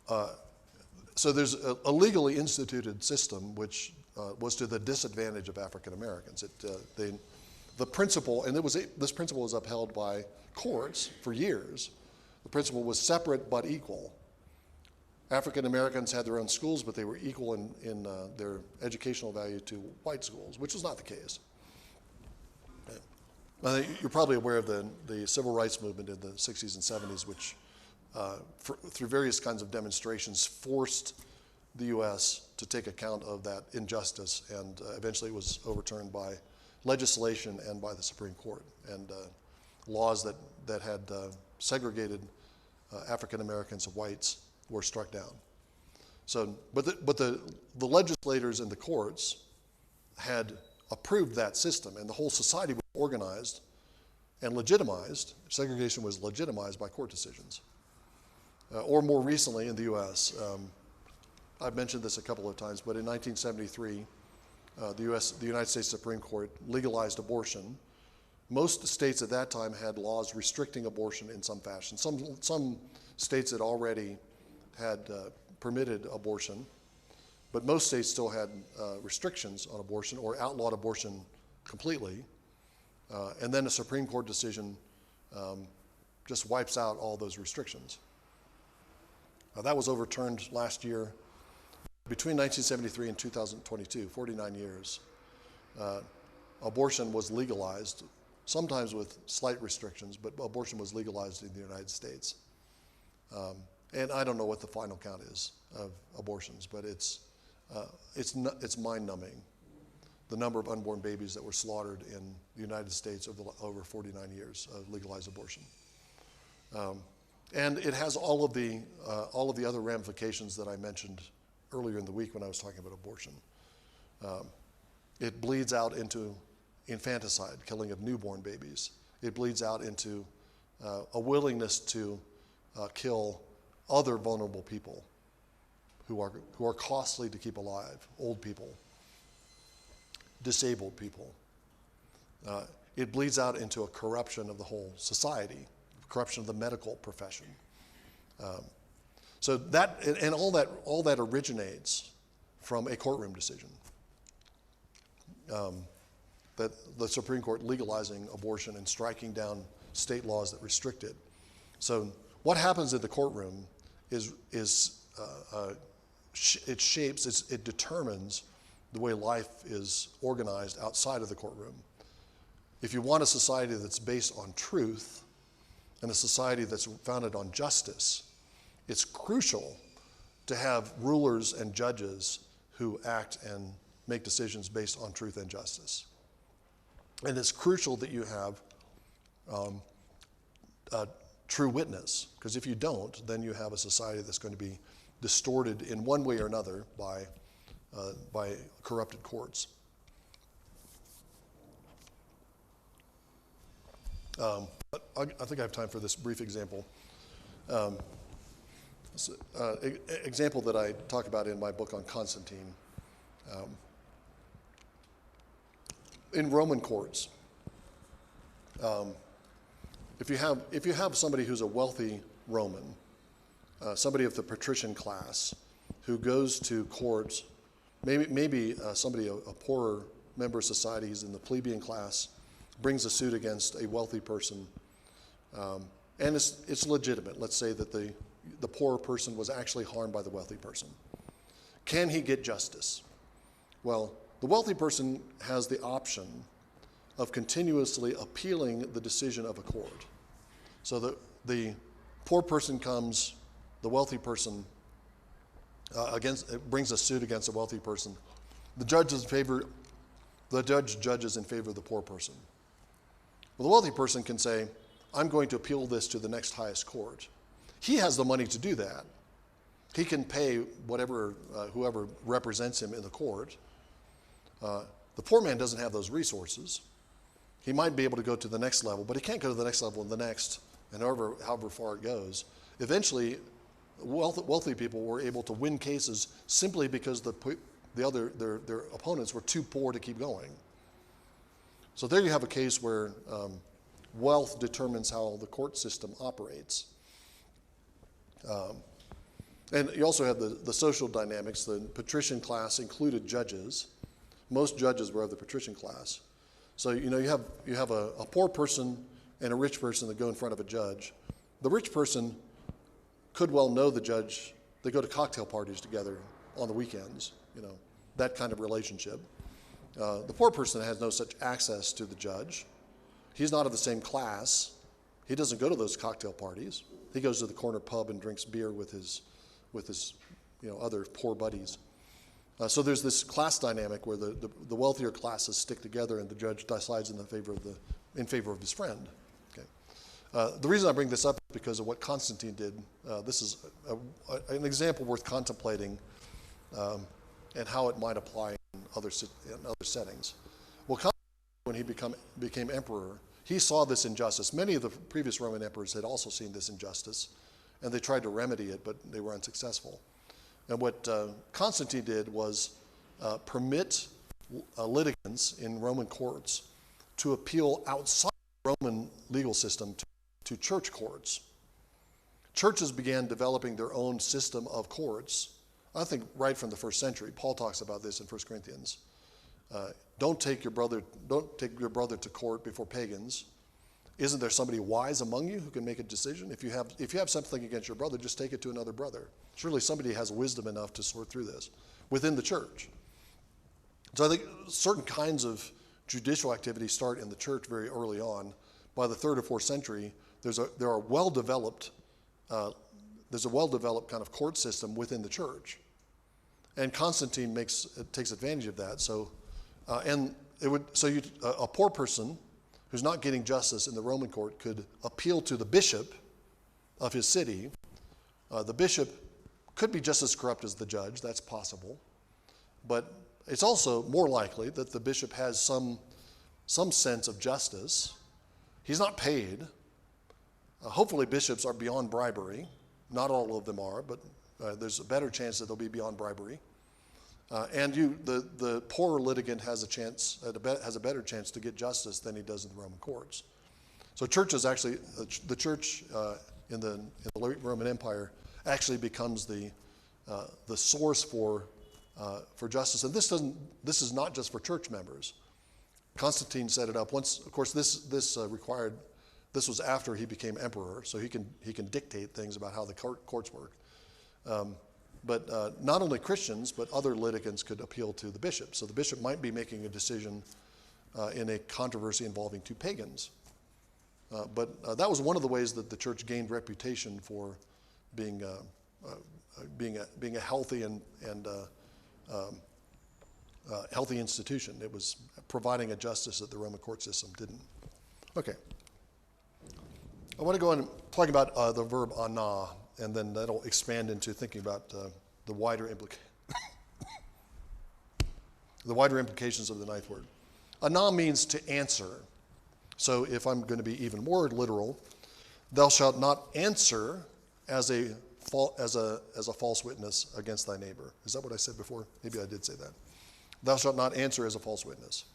a legally instituted system which was to the disadvantage of African Americans. The principle, and this principle was upheld by courts for years. The principle was separate but equal. African Americans had their own schools, but they were equal in their educational value to white schools, which was not the case. You're probably aware of the civil rights movement in the 60s and 70s, which through various kinds of demonstrations forced the U.S. to take account of that injustice, and eventually it was overturned by legislation and by the Supreme Court, and laws that had segregated African Americans and whites were struck down. So, but the legislators and the courts had approved that system, and the whole society was organized and legitimized. Segregation was legitimized by court decisions. Or more recently in the U.S., I've mentioned this a couple of times, but in 1973, the United States Supreme Court legalized abortion. Most states at that time had laws restricting abortion in some fashion. Some states had already had permitted abortion, but most states still had restrictions on abortion or outlawed abortion completely. And then a Supreme Court decision just wipes out all those restrictions. That was overturned last year. Between 1973 and 2022, 49 years, abortion was legalized, sometimes with slight restrictions, but abortion was legalized in the United States. And I don't know what the final count is of abortions, but it's mind-numbing, the number of unborn babies that were slaughtered in the United States over 49 years of legalized abortion. And it has all of the other ramifications that I mentioned earlier in the week when I was talking about abortion. It bleeds out into infanticide, killing of newborn babies. It bleeds out into a willingness to kill other vulnerable people who are costly to keep alive, old people, disabled people. It bleeds out into a corruption of the whole society, corruption of the medical profession. So that and all that originates from a courtroom decision. That the Supreme Court legalizing abortion and striking down state laws that restrict it. So what happens in the courtroom it determines the way life is organized outside of the courtroom. If you want a society that's based on truth and a society that's founded on justice, it's crucial to have rulers and judges who act and make decisions based on truth and justice. And it's crucial that you have a true witness, because if you don't, then you have a society that's going to be distorted in one way or another by corrupted courts. But I think I have time for this brief example. Example that I talk about in my book on Constantine. In Roman courts, if you have somebody who's a wealthy Roman, somebody of the patrician class, who goes to court, maybe somebody, a poorer member of society, he's in the plebeian class, brings a suit against a wealthy person, and it's legitimate. Let's say that the poorer person was actually harmed by the wealthy person. Can he get justice? Well, the wealthy person has the option of continuously appealing the decision of a court. So the poor person comes, the wealthy person brings a suit against a wealthy person. The judge judges in favor of the poor person. Well, the wealthy person can say, I'm going to appeal this to the next highest court. He has the money to do that. He can pay whoever represents him in the court. The poor man doesn't have those resources. He might be able to go to the next level, but he can't go to the next level and the next, and however far it goes. Eventually, wealthy people were able to win cases simply because their opponents were too poor to keep going. So there you have a case where wealth determines how the court system operates. And you also have the social dynamics. The patrician class included judges. Most judges were of the patrician class. So you have a poor person and a rich person that go in front of a judge. The rich person could well know the judge. They go to cocktail parties together on the weekends, that kind of relationship. The poor person has no such access to the judge. He's not of the same class. He doesn't go to those cocktail parties. He goes to the corner pub and drinks beer with his other poor buddies. So there's this class dynamic where the wealthier classes stick together and the judge decides in favor of his friend. Okay. The reason I bring this up is because of what Constantine did. This is an example worth contemplating and how it might apply in other settings. Well, Constantine, when he became emperor, he saw this injustice. Many of the previous Roman emperors had also seen this injustice, and they tried to remedy it, but they were unsuccessful. And what Constantine did was permit litigants in Roman courts to appeal outside the Roman legal system to church courts. Churches began developing their own system of courts, I think right from the first century. Paul talks about this in 1 Corinthians. Don't take your brother to court before pagans. Isn't there somebody wise among you who can make a decision? If you have something against your brother, just take it to another brother. Surely somebody has wisdom enough to sort through this within the church. So I think certain kinds of judicial activities start in the church very early on. By the 3rd or 4th century, there's a well-developed kind of court system within the church, and Constantine takes advantage of that. So, a poor person who's not getting justice in the Roman court could appeal to the bishop of his city, the bishop could be just as corrupt as the judge. That's possible. But it's also more likely that the bishop has some sense of justice. He's not paid. Hopefully bishops are beyond bribery. Not all of them are, but there's a better chance that they'll be beyond bribery. And the poor litigant has a better chance to get justice than he does in the Roman courts. So churches actually, the church in the Roman Empire actually becomes the source for justice. And this is not just for church members. Constantine set it up once. Of course, this was after he became emperor, so he can dictate things about how the courts work. But not only Christians, but other litigants could appeal to the bishop. So the bishop might be making a decision in a controversy involving two pagans. But that was one of the ways that the church gained reputation for being a healthy and healthy institution. It was providing a justice that the Roman court system didn't. Okay. I want to go and talk about the verb ana, and then that'll expand into thinking about the wider implications of the ninth word. Ana means to answer. So if I'm going to be even more literal, thou shalt not answer as a false witness against thy neighbor. Is that what I said before? Maybe I did say that. Thou shalt not answer as a false witness.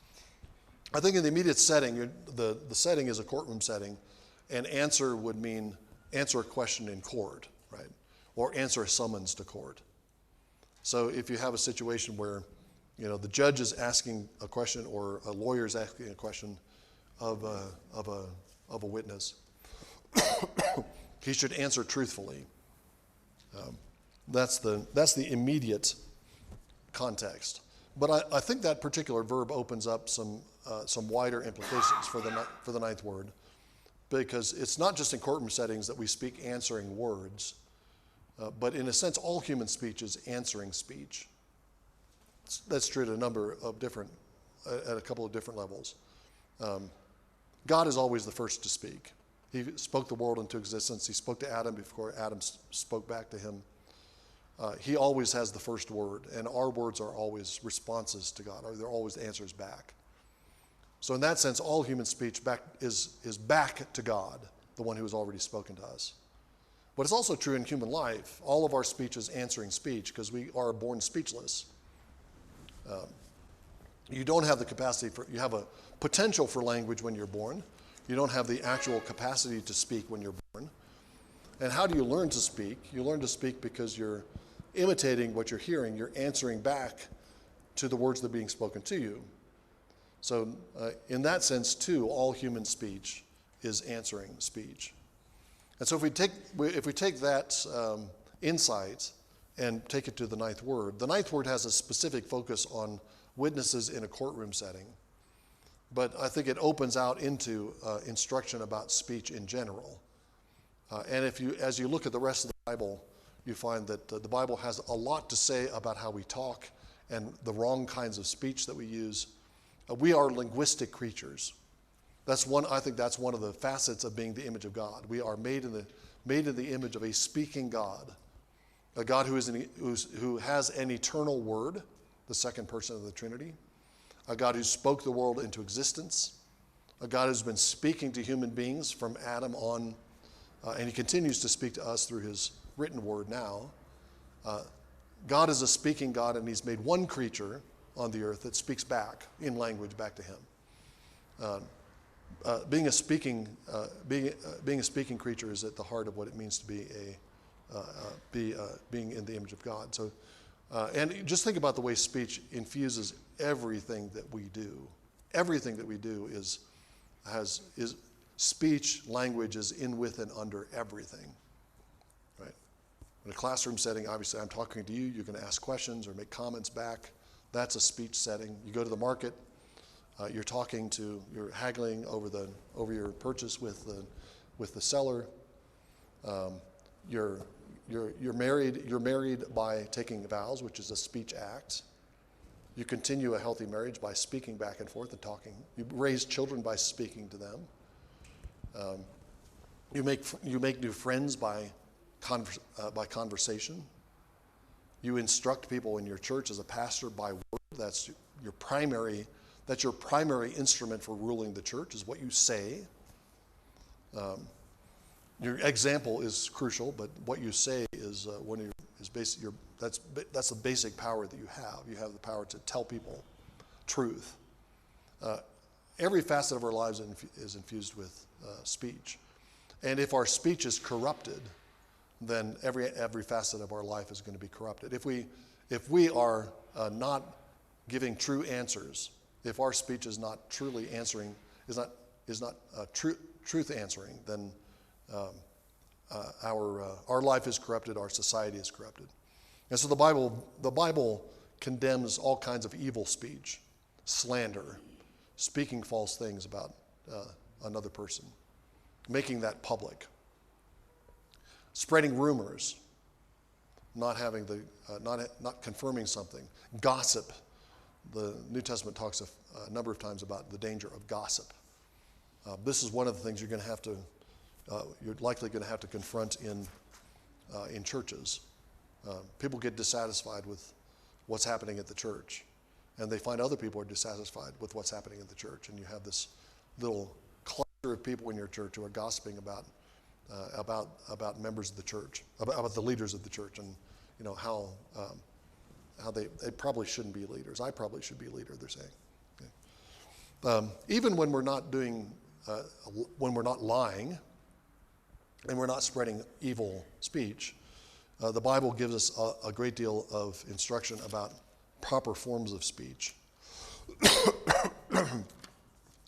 I think in the immediate setting, the setting is a courtroom setting, and answer would mean answer a question in court, right? Or answer a summons to court. So if you have a situation where, the judge is asking a question or a lawyer is asking a question of a witness, he should answer truthfully. That's the immediate context. But I think that particular verb opens up some wider implications for the ninth word, because it's not just in courtroom settings that we speak answering words, but in a sense, all human speech is answering speech. That's true at a couple of different levels. God is always the first to speak. He spoke the world into existence. He spoke to Adam before Adam spoke back to him. He always has the first word, and our words are always responses to God, or they're always answers back. So in that sense, all human speech is back to God, the one who has already spoken to us. But it's also true in human life. All of our speech is answering speech, because we are born speechless. You don't have the capacity you have a potential for language when you're born. You don't have the actual capacity to speak when you're born. And how do you learn to speak? You learn to speak because you're imitating what you're hearing. You're answering back to the words that are being spoken to you. So in that sense, too, all human speech is answering speech. And so if we take that insight and take it to the ninth word has a specific focus on witnesses in a courtroom setting. But I think it opens out into instruction about speech in general. And as you look at the rest of the Bible, you find that the Bible has a lot to say about how we talk and the wrong kinds of speech that we use. We are linguistic creatures. I think that's one of the facets of being the image of God. We are made in the image of a speaking God, a God who has an eternal word, the second person of the Trinity, a God who spoke the world into existence, a God who's been speaking to human beings from Adam on, and he continues to speak to us through his written word now. God is a speaking God, and he's made one creature on the earth that speaks back in language back to him. Being a speaking creature is at the heart of what it means to be being in the image of God. So, and just think about the way speech infuses everything that we do. Everything that we do is speech, language is in, with, and under everything. Right? In a classroom setting, obviously, I'm talking to you. You're going to ask questions or make comments back. That's a speech setting. You go to the market. You're haggling over your purchase with the seller. You're married by taking vows, which is a speech act. You continue a healthy marriage by speaking back and forth and talking. You raise children by speaking to them. You make new friends by conversation. You instruct people in your church as a pastor by word. That's your primary instrument for ruling the church, is what you say. Your example is crucial, but what you say is that's the basic power that you have. You have the power to tell people truth. Every facet of our lives is infused with speech. And if our speech is corrupted, then every facet of our life is going to be corrupted. If we are not giving true answers, if our speech is not truly answering, is not truth answering, then our life is corrupted, our society is corrupted. And so the Bible condemns all kinds of evil speech, slander, speaking false things about another person, making that public, spreading rumors, not confirming something, gossip. The New Testament talks a number of times about the danger of gossip. This is one of the things you're likely going to have to confront in churches. People get dissatisfied with what's happening at the church, and they find other people are dissatisfied with what's happening in the church, and you have this little cluster of people in your church who are gossiping about members of the church, about the leaders of the church, and how they probably shouldn't be leaders. I probably should be a leader, they're saying. Okay. Even when we're not lying, and we're not spreading evil speech, the Bible gives us a great deal of instruction about proper forms of speech.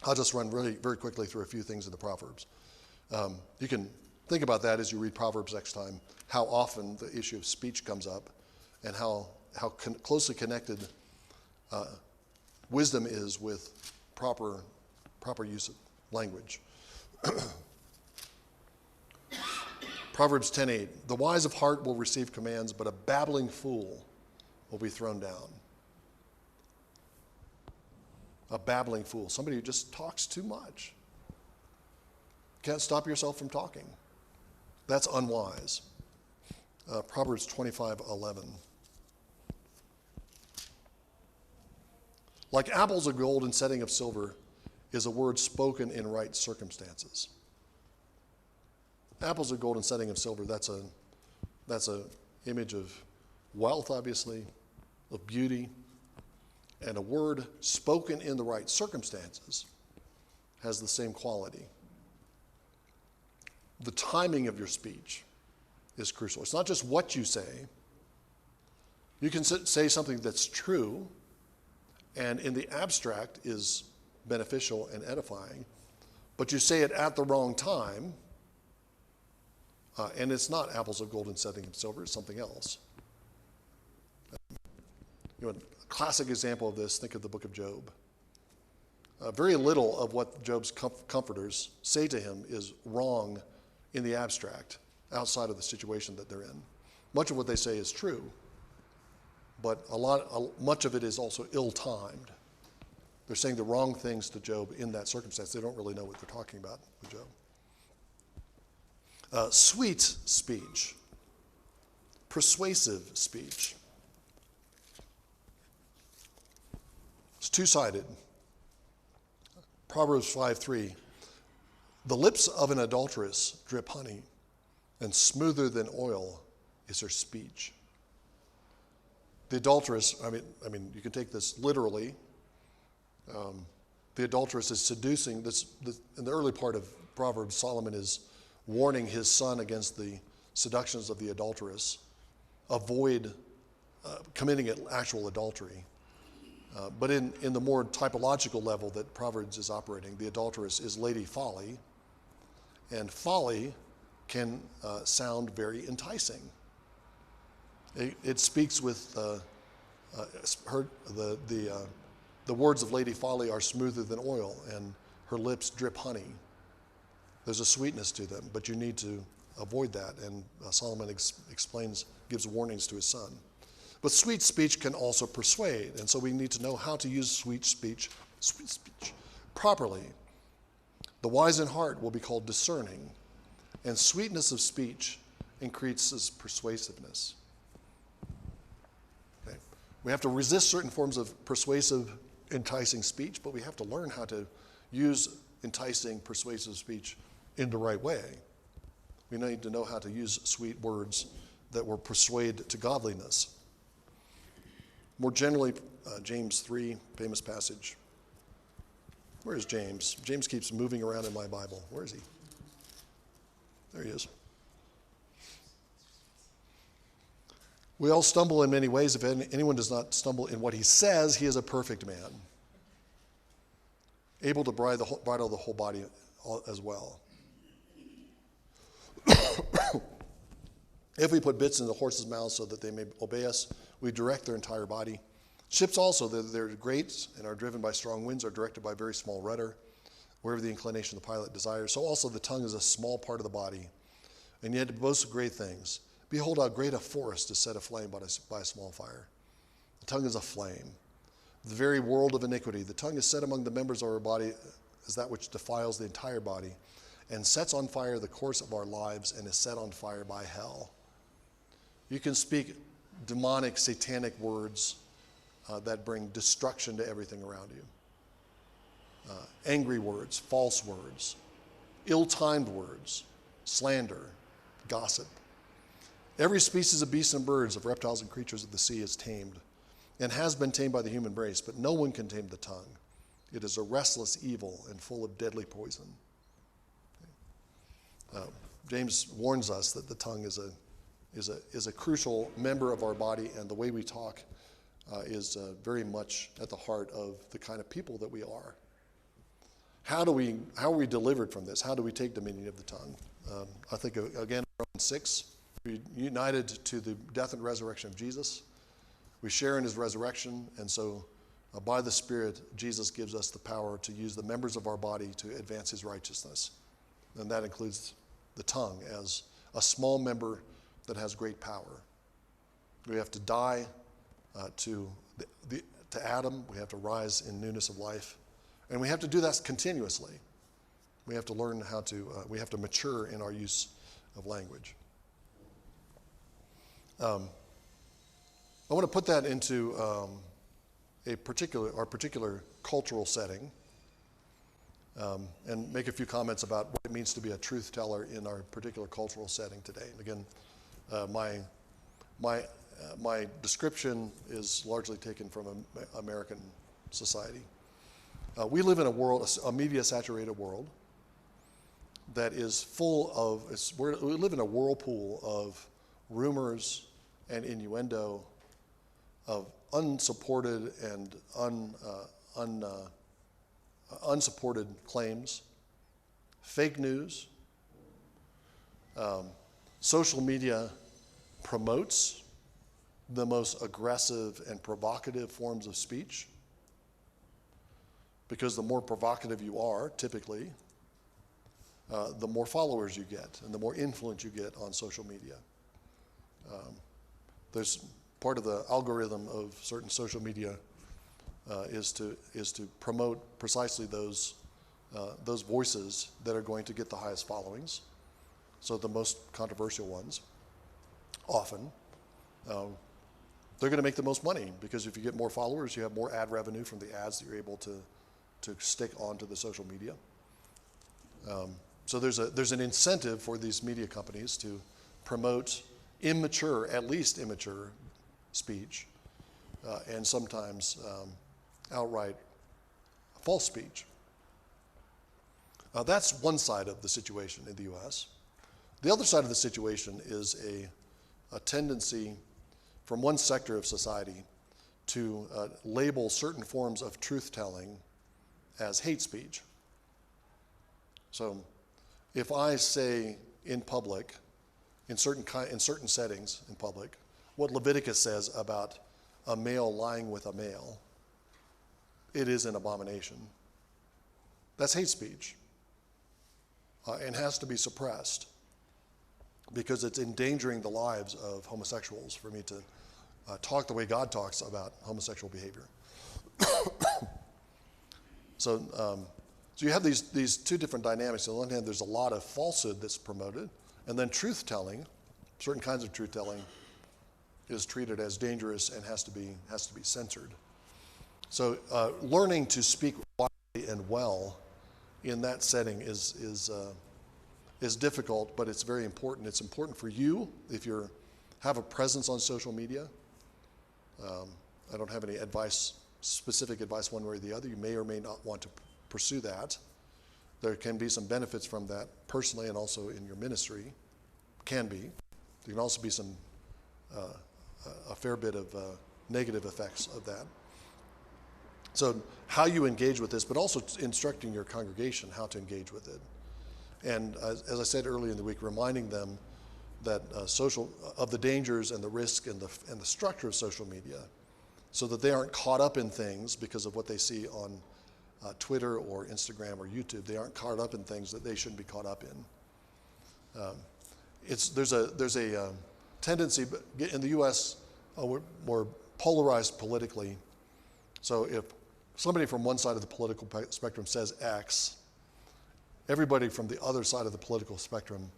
I'll just run really very quickly through a few things in the Proverbs. You can think about that as you read Proverbs next time, how often the issue of speech comes up and how closely connected wisdom is with proper use of language. Proverbs 10:8, the wise of heart will receive commands, but a babbling fool will be thrown down. A babbling fool, somebody who just talks too much. Can't stop yourself from talking. That's unwise. Proverbs 25:11. Like apples of gold and setting of silver is a word spoken in right circumstances. Apples of gold and setting of silver, that's a image of wealth, obviously, of beauty, and a word spoken in the right circumstances has the same quality. The timing of your speech is crucial. It's not just what you say. You can say something that's true and in the abstract is beneficial and edifying, but you say it at the wrong time, and it's not apples of gold and setting of silver, it's something else. A classic example of this, think of the book of Job. Very little of what Job's comforters say to him is wrong in the abstract, outside of the situation that they're in. Much of what they say is true, but much of it is also ill-timed. They're saying the wrong things to Job in that circumstance. They don't really know what they're talking about with Job. Sweet speech, persuasive speech. It's two-sided. Proverbs 5:3. The lips of an adulteress drip honey, and smoother than oil is her speech. The adulteress, I mean, you can take this literally. The adulteress is seducing. In the early part of Proverbs, Solomon is warning his son against the seductions of the adulteress. Avoid committing actual adultery. But in the more typological level that Proverbs is operating, the adulteress is Lady Folly, and folly can sound very enticing. It speaks with the words of Lady Folly are smoother than oil, and her lips drip honey. There's a sweetness to them, but you need to avoid that, and Solomon gives warnings to his son. But sweet speech can also persuade, and so we need to know how to use sweet speech properly. The wise in heart will be called discerning, and sweetness of speech increases persuasiveness. Okay. We have to resist certain forms of persuasive, enticing speech, but we have to learn how to use enticing, persuasive speech in the right way. We need to know how to use sweet words that will persuade to godliness. More generally, James 3, famous passage. Where is James? James keeps moving around in my Bible. Where is he? There he is. We all stumble in many ways. If anyone does not stumble in what he says, he is a perfect man, able to bridle the whole body as well. If we put bits in the horses' mouths so that they may obey us, we direct their entire body. Ships also, they're great and are driven by strong winds, are directed by a very small rudder, wherever the inclination of the pilot desires. So also the tongue is a small part of the body, and yet it boasts of great things. Behold, how great a forest is set aflame by a small fire. The tongue is a flame, the very world of iniquity. The tongue is set among the members of our body as that which defiles the entire body, and sets on fire the course of our lives, and is set on fire by hell. You can speak demonic, satanic words that bring destruction to everything around you. Angry words, false words, ill-timed words, slander, gossip. Every species of beasts and birds, of reptiles and creatures of the sea is tamed, and has been tamed by the human race, but no one can tame the tongue. It is a restless evil and full of deadly poison. James warns us that the tongue is a crucial member of our body, and the way we talk is very much at the heart of the kind of people that we are. How are we delivered from this? How do we take dominion of the tongue? I think, again, Romans 6, we're united to the death and resurrection of Jesus. We share in his resurrection, and so by the Spirit, Jesus gives us the power to use the members of our body to advance his righteousness. And that includes the tongue as a small member that has great power. We have to die to Adam. We have to rise in newness of life. And we have to do that continuously. We have to learn we have to mature in our use of language. I want to put that into our particular cultural setting, and make a few comments about what it means to be a truth teller in our particular cultural setting today. And again, my description is largely taken from American society. We live in a media-saturated world that is full of, we live in a whirlpool of rumors and innuendo, of unsupported and unsupported claims, fake news. Social media promotes the most aggressive and provocative forms of speech, because the more provocative you are, typically, the more followers you get and the more influence you get on social media. There's part of the algorithm of certain social media is to promote precisely those voices that are going to get the highest followings. So the most controversial ones, often, they're going to make the most money, because if you get more followers, you have more ad revenue from the ads that you're able to stick onto the social media. So there's an incentive for these media companies to promote at least immature speech, and sometimes outright false speech. That's one side of the situation in the U.S. The other side of the situation is a tendency from one sector of society to label certain forms of truth-telling as hate speech. So if I say in public, in certain settings in public, what Leviticus says about a male lying with a male, it is an abomination. That's hate speech, and has to be suppressed, because it's endangering the lives of homosexuals for me to talk the way God talks about homosexual behavior. So So you have these two different dynamics. On the one hand, there's a lot of falsehood that's promoted, and then truth-telling, certain kinds of truth-telling, is treated as dangerous and has to be censored. So learning to speak wisely and well in that setting is difficult, but it's very important. It's important for you if you have a presence on social media. I don't have any specific advice one way or the other. You may or may not want to pursue that. There can be some benefits from that personally and also in your ministry. Can be. There can also be some a fair bit of negative effects of that. So how you engage with this, but also instructing your congregation how to engage with it. And as I said earlier in the week, reminding them that of the dangers and the risk and the structure of social media, so that they aren't caught up in things because of what they see on Twitter or Instagram or YouTube. They aren't caught up in things that they shouldn't be caught up in. There's a tendency in the U.S. We're polarized politically. So if somebody from one side of the political spectrum says X, everybody from the other side of the political spectrum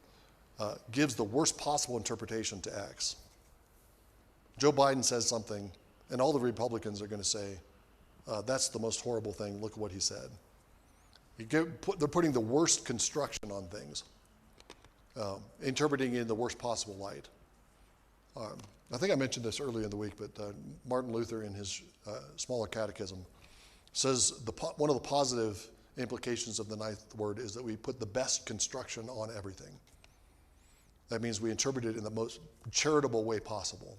gives the worst possible interpretation to X. Joe Biden says something, and all the Republicans are going to say, that's the most horrible thing, look at what he said. They're putting the worst construction on things, interpreting it in the worst possible light. I think I mentioned this earlier in the week, but Martin Luther in his Smaller Catechism says one of the positive implications of the ninth word is that we put the best construction on everything. That means we interpret it in the most charitable way possible.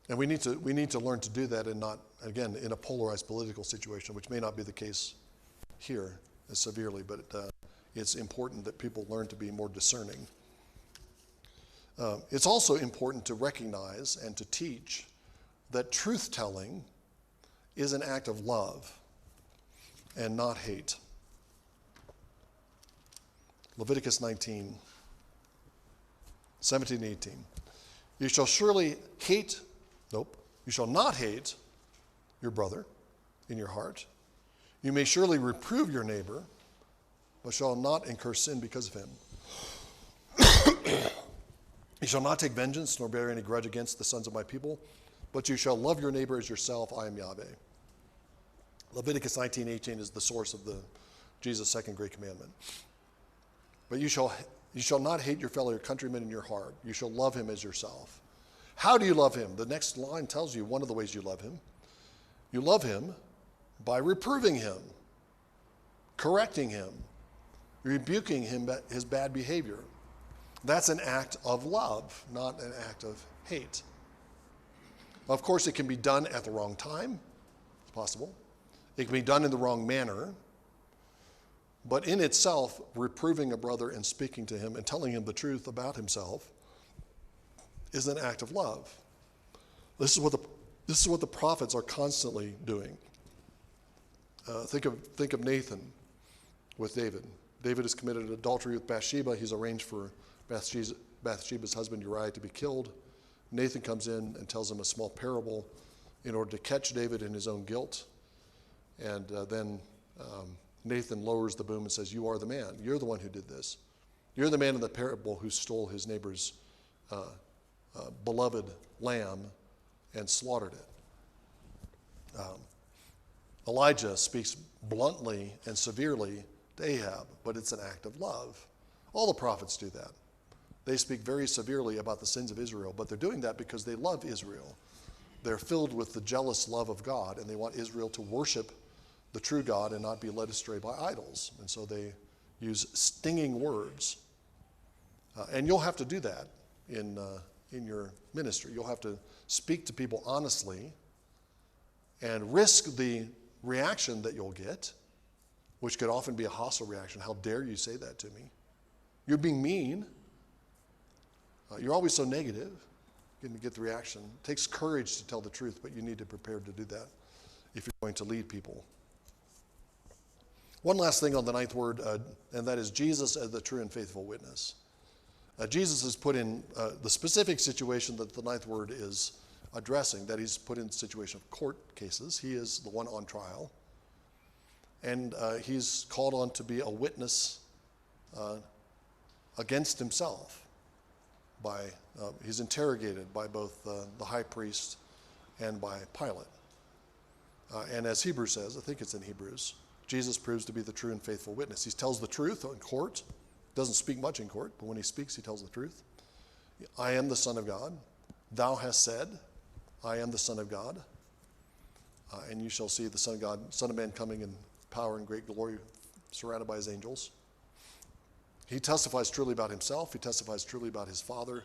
And we need to learn to do that and not, again, in a polarized political situation, which may not be the case here as severely, but it's important that people learn to be more discerning. It's also important to recognize and to teach that truth-telling is an act of love and not hate. Leviticus 19, 17 and 18. You shall not hate your brother in your heart. You may surely reprove your neighbor, but shall not incur sin because of him. You shall not take vengeance nor bear any grudge against the sons of my people, but you shall love your neighbor as yourself. I am Yahweh. Leviticus 19:18 is the source of Jesus' second great commandment. But you shall not hate your fellow countryman in your heart. You shall love him as yourself. How do you love him? The next line tells you one of the ways you love him. You love him by reproving him, correcting him, rebuking him his bad behavior. That's an act of love, not an act of hate. Of course, it can be done at the wrong time. It's possible. It can be done in the wrong manner. But in itself, reproving a brother and speaking to him and telling him the truth about himself is an act of love. This is what the prophets are constantly doing. Think of Nathan with David. David has committed adultery with Bathsheba. He's arranged for Bathsheba's husband Uriah to be killed. Nathan comes in and tells him a small parable in order to catch David in his own guilt. And then Nathan lowers the boom and says, you are the man. You're the one who did this. You're the man in the parable who stole his neighbor's beloved lamb and slaughtered it. Elijah speaks bluntly and severely to Ahab, but it's an act of love. All the prophets do that. They speak very severely about the sins of Israel, but they're doing that because they love Israel. They're filled with the jealous love of God, and they want Israel to worship the true God and not be led astray by idols. And so they use stinging words. And you'll have to do that in your ministry. You'll have to speak to people honestly and risk the reaction that you'll get, which could often be a hostile reaction. How dare you say that to me? You're being mean. You're always so negative. You're going to get the reaction. It takes courage to tell the truth, but you need to prepare to do that if you're going to lead people. One last thing on the ninth word, and that is Jesus as the true and faithful witness. Jesus is put in the specific situation that the ninth word is addressing, that he's put in the situation of court cases. He is the one on trial. and he's called on to be a witness against himself. He's interrogated by both the high priest and by Pilate. And as Hebrews says, I think it's in Hebrews, Jesus proves to be the true and faithful witness. He tells the truth in court. Doesn't speak much in court, but when he speaks, he tells the truth. I am the Son of God. Thou hast said, I am the Son of God. And you shall see the Son of God, Son of Man, coming in power and great glory, surrounded by his angels. He testifies truly about himself. He testifies truly about his Father.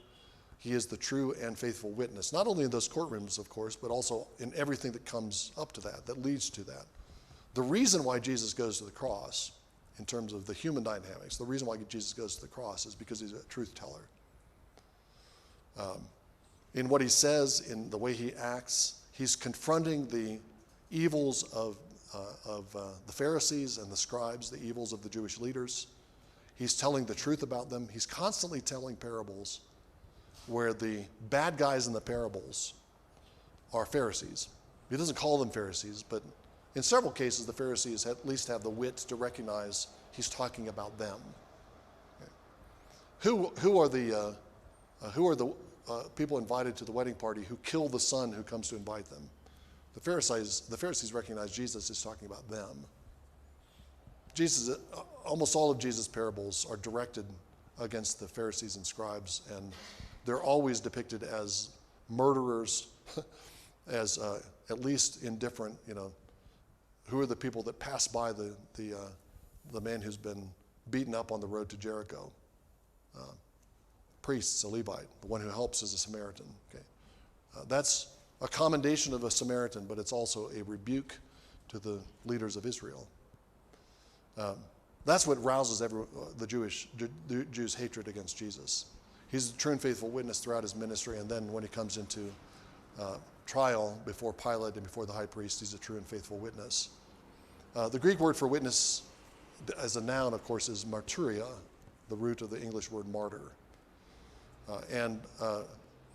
He is the true and faithful witness, not only in those courtrooms, of course, but also in everything that comes up to that leads to that. The reason why Jesus goes to the cross, in terms of the human dynamics, the reason why Jesus goes to the cross is because he's a truth teller. In what he says, in the way he acts, he's confronting the evils of the Pharisees and the scribes, the evils of the Jewish leaders. He's telling the truth about them. He's constantly telling parables where the bad guys in the parables are Pharisees. He doesn't call them Pharisees, but in several cases, the Pharisees at least have the wit to recognize he's talking about them. Okay. Who are the people invited to the wedding party who kill the son who comes to invite them? The Pharisees recognize Jesus is talking about them. Almost all of Jesus' parables are directed against the Pharisees and scribes, and they're always depicted as murderers, as at least indifferent. Who are the people that pass by the man who's been beaten up on the road to Jericho? Priests, a Levite. The one who helps is a Samaritan. Okay, that's a commendation of a Samaritan, but it's also a rebuke to the leaders of Israel. That's what rouses the Jews' hatred against Jesus. He's a true and faithful witness throughout his ministry, and then when he comes into trial before Pilate and before the high priest, he's a true and faithful witness. The Greek word for witness as a noun, of course, is martyria, the root of the English word martyr.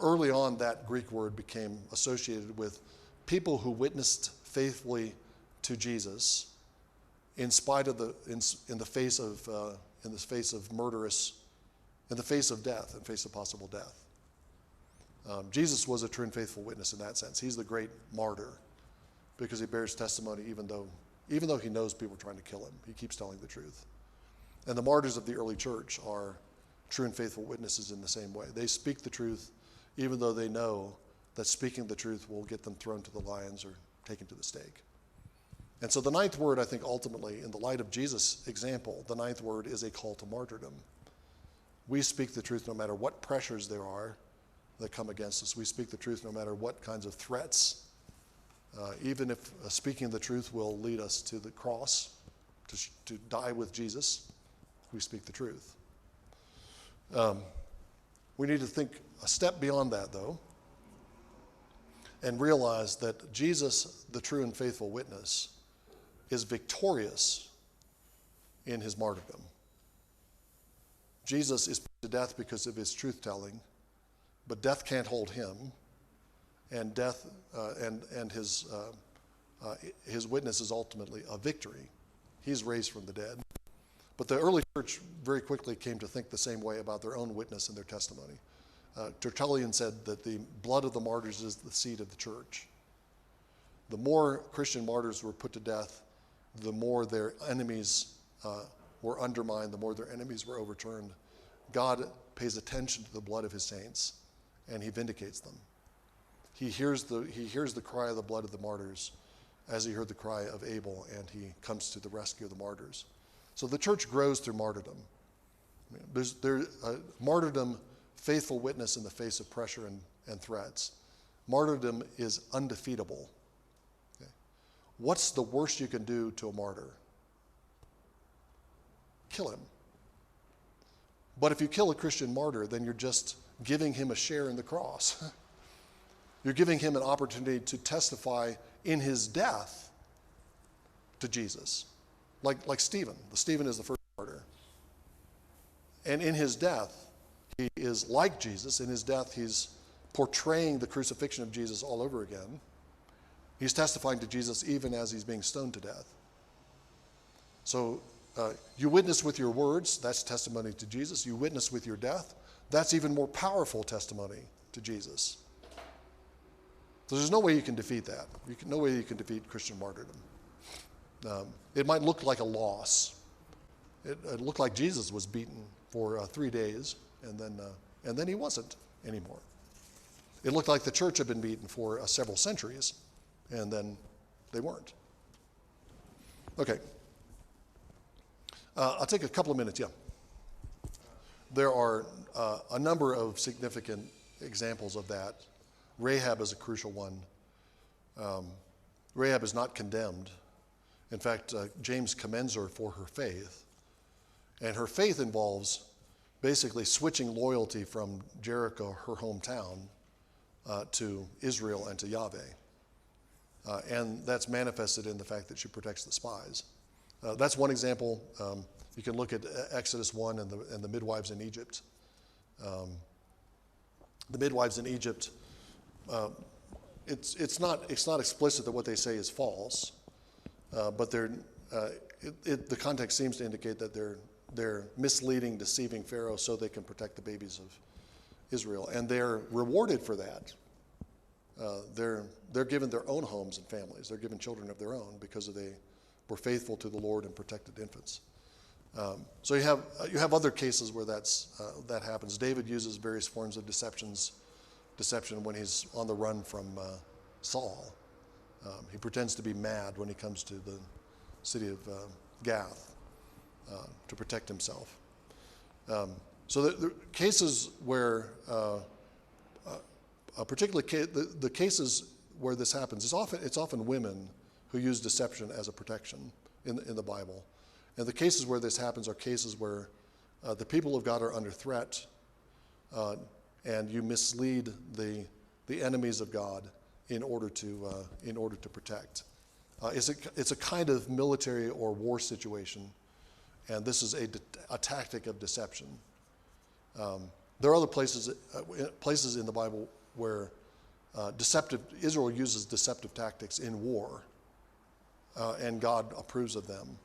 Early on, that Greek word became associated with people who witnessed faithfully to Jesus in spite of in the face of death, in face of possible death. Jesus was a true and faithful witness in that sense. He's the great martyr because he bears testimony even though he knows people are trying to kill him. He keeps telling the truth. And the martyrs of the early church are true and faithful witnesses in the same way. They speak the truth even though they know that speaking the truth will get them thrown to the lions or taken to the stake. And so the ninth word, I think, ultimately, in the light of Jesus' example, the ninth word is a call to martyrdom. We speak the truth no matter what pressures there are that come against us. We speak the truth no matter what kinds of threats, even if speaking the truth will lead us to the cross, to die with Jesus. We speak the truth. We need to think a step beyond that, though, and realize that Jesus, the true and faithful witness, is victorious in his martyrdom. Jesus is put to death because of his truth-telling, but death can't hold him, and death and his witness is ultimately a victory. He's raised from the dead. But the early church very quickly came to think the same way about their own witness and their testimony. Tertullian said that the blood of the martyrs is the seed of the church. The more Christian martyrs were put to death, the more their enemies were undermined, the more their enemies were overturned. God pays attention to the blood of his saints, and he vindicates them. He hears the cry of the blood of the martyrs as he heard the cry of Abel, and he comes to the rescue of the martyrs. So the church grows through martyrdom. There's martyrdom, faithful witness in the face of pressure and threats. Martyrdom is undefeatable. Okay. What's the worst you can do to a martyr? Kill him. But if you kill a Christian martyr, then you're just giving him a share in the cross. You're giving him an opportunity to testify in his death to Jesus. Like Stephen. Stephen is the first martyr. And in his death, he is like Jesus. In his death, he's portraying the crucifixion of Jesus all over again. He's testifying to Jesus even as he's being stoned to death. So you witness with your words, that's testimony to Jesus. You witness with your death, that's even more powerful testimony to Jesus. So there's no way you can defeat that. No way you can defeat Christian martyrdom. It might look like a loss. It looked like Jesus was beaten for 3 days, and then he wasn't anymore. It looked like the church had been beaten for several centuries, and then they weren't. Okay. I'll take a couple of minutes, yeah. There are a number of significant examples of that. Rahab is a crucial one. Rahab is not condemned. In fact, James commends her for her faith. And her faith involves basically switching loyalty from Jericho, her hometown, to Israel and to Yahweh. And that's manifested in the fact that she protects the spies. That's one example. You can look at Exodus 1 and the midwives in Egypt. The midwives in Egypt, it's not explicit that what they say is false, but the context seems to indicate that they're misleading, deceiving Pharaoh so they can protect the babies of Israel, and they're rewarded for that. They're given their own homes and families. They're given children of their own because they were faithful to the Lord and protected infants. So you have other cases where that happens. David uses various forms of deception when he's on the run from Saul. He pretends to be mad when he comes to the city of Gath to protect himself. So the cases where, particularly the cases where this happens, it's often women who use deception as a protection in the Bible. And the cases where this happens are cases where the people of God are under threat, and you mislead the enemies of God in order to protect. It's a kind of military or war situation, and this is a tactic of deception. There are other places in the Bible where Israel uses deceptive tactics in war, and God approves of them.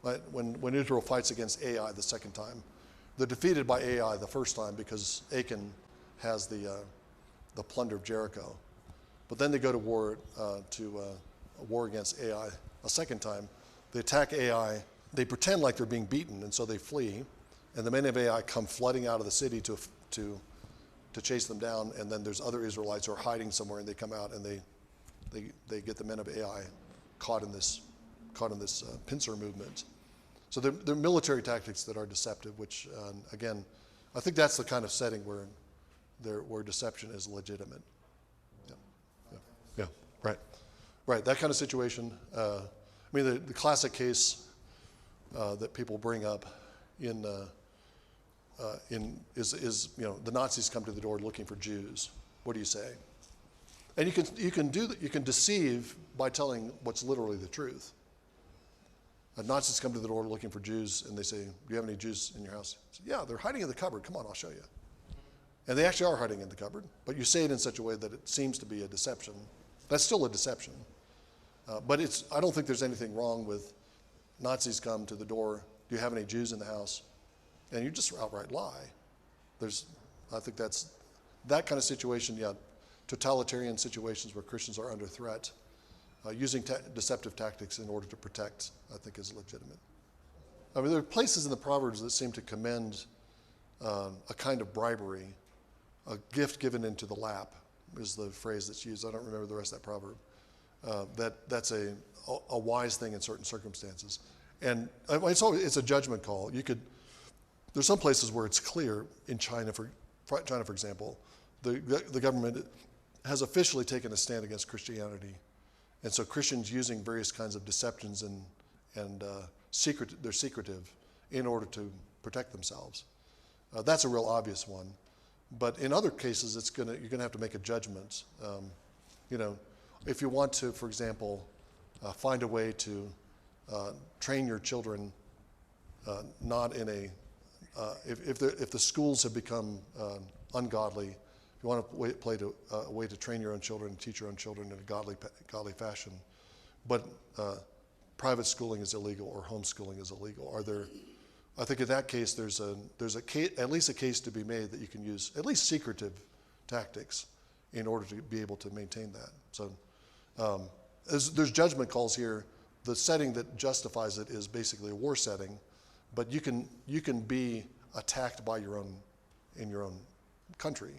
Right? When Israel fights against Ai the second time, they're defeated by Ai the first time because Achan has the plunder of Jericho. But then they go to war against Ai a second time. They attack Ai. They pretend like they're being beaten, and so they flee. And the men of Ai come flooding out of the city to chase them down. And then there's other Israelites who are hiding somewhere, and they come out and they get the men of Ai caught in this pincer movement. So they're military tactics that are deceptive, which again, I think that's the kind of setting where deception is legitimate. Yeah, right. That kind of situation. The classic case that people bring up is the Nazis come to the door looking for Jews. What do you say? And you can deceive by telling what's literally the truth. Nazis come to the door looking for Jews, and they say, "Do you have any Jews in your house?" Say, "Yeah, they're hiding in the cupboard. Come on, I'll show you." And they actually are hiding in the cupboard, but you say it in such a way that it seems to be a deception. That's still a deception. But I don't think there's anything wrong with Nazis come to the door, "Do you have any Jews in the house?" And you just outright lie. I think that's that kind of situation, yeah. Totalitarian situations where Christians are under threat, using deceptive tactics in order to protect, I think is legitimate. There are places in the Proverbs that seem to commend a kind of bribery, a gift given into the lap is the phrase that's used. I don't remember the rest of that proverb. That's a wise thing in certain circumstances. And it's a judgment call. There's some places where it's clear in China, for example, the government has officially taken a stand against Christianity. And so Christians using various kinds of deceptions and they're secretive in order to protect themselves. That's a real obvious one. But in other cases, you're going to have to make a judgment. If you want to, for example, find a way to train your children, not in a if the schools have become ungodly. If you want to a way to train your own children, teach your own children in a godly fashion, but private schooling is illegal or homeschooling is illegal? I think in that case there's at least a case to be made that you can use at least secretive tactics in order to be able to maintain that. So there's judgment calls here. The setting that justifies it is basically a war setting, but you can be attacked in your own country.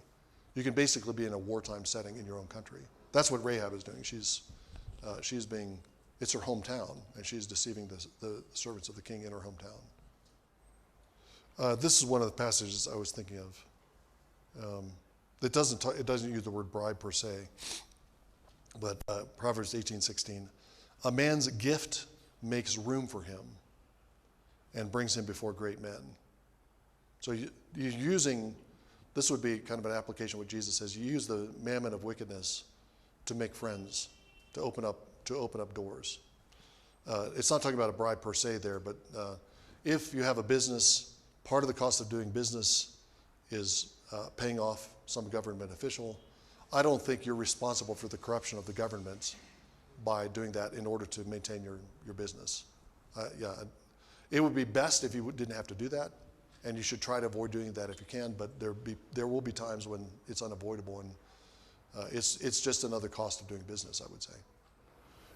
You can basically be in a wartime setting in your own country. That's what Rahab is doing. It's her hometown, and she's deceiving the servants of the king in her hometown. This is one of the passages I was thinking of. It doesn't use the word bribe per se, but Proverbs 18:16, a man's gift makes room for him and brings him before great men. So you're using, this would be kind of an application of what Jesus says. You use the mammon of wickedness to make friends, to open up doors. It's not talking about a bribe per se there, but if you have a business, part of the cost of doing business is paying off some government official. I don't think you're responsible for the corruption of the government by doing that in order to maintain your business. It would be best if you didn't have to do that, and you should try to avoid doing that if you can, but there will be times when it's unavoidable, and it's just another cost of doing business, I would say.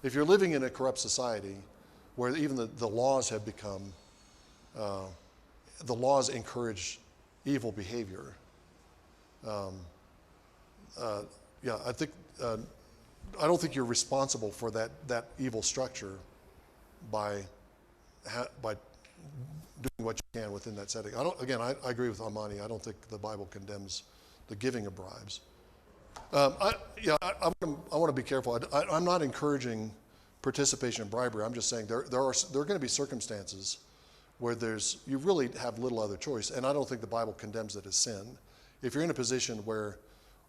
If you're living in a corrupt society where even the laws have become, the laws encourage evil behavior, I don't think you're responsible for that evil structure by doing what you can within that setting. I agree with Amani. I don't think the Bible condemns the giving of bribes. I want to be careful. I'm not encouraging participation in bribery. I'm just saying there are going to be circumstances where you really have little other choice, and I don't think the Bible condemns it as sin. If you're in a position where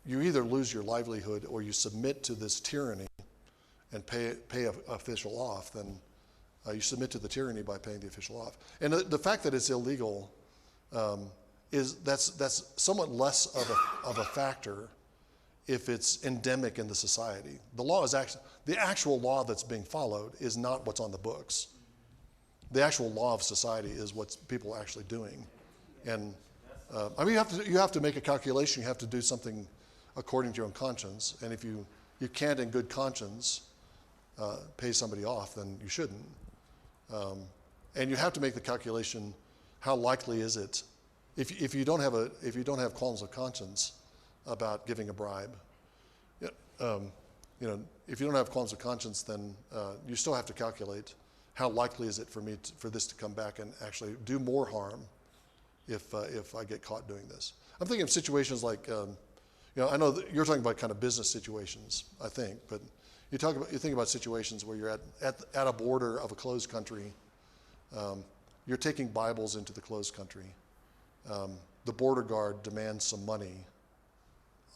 you either lose your livelihood or you submit to this tyranny and pay an official off, then you submit to the tyranny by paying the official off. And the fact that it's illegal that's somewhat less of a factor if it's endemic in the society. The actual law that's being followed is not what's on the books. The actual law of society is what people are actually doing. And you have to make a calculation. You have to do something according to your own conscience. And if you can't in good conscience pay somebody off, then you shouldn't. And you have to make the calculation, how likely is it, if you don't have qualms of conscience about giving a bribe, if you don't have qualms of conscience, then you still have to calculate how likely is it for this to come back and actually do more harm if I get caught doing this. I'm thinking of situations like, I know that you're talking about kind of business situations, I think, but you think about situations where you're at a border of a closed country. You're taking Bibles into the closed country. The border guard demands some money.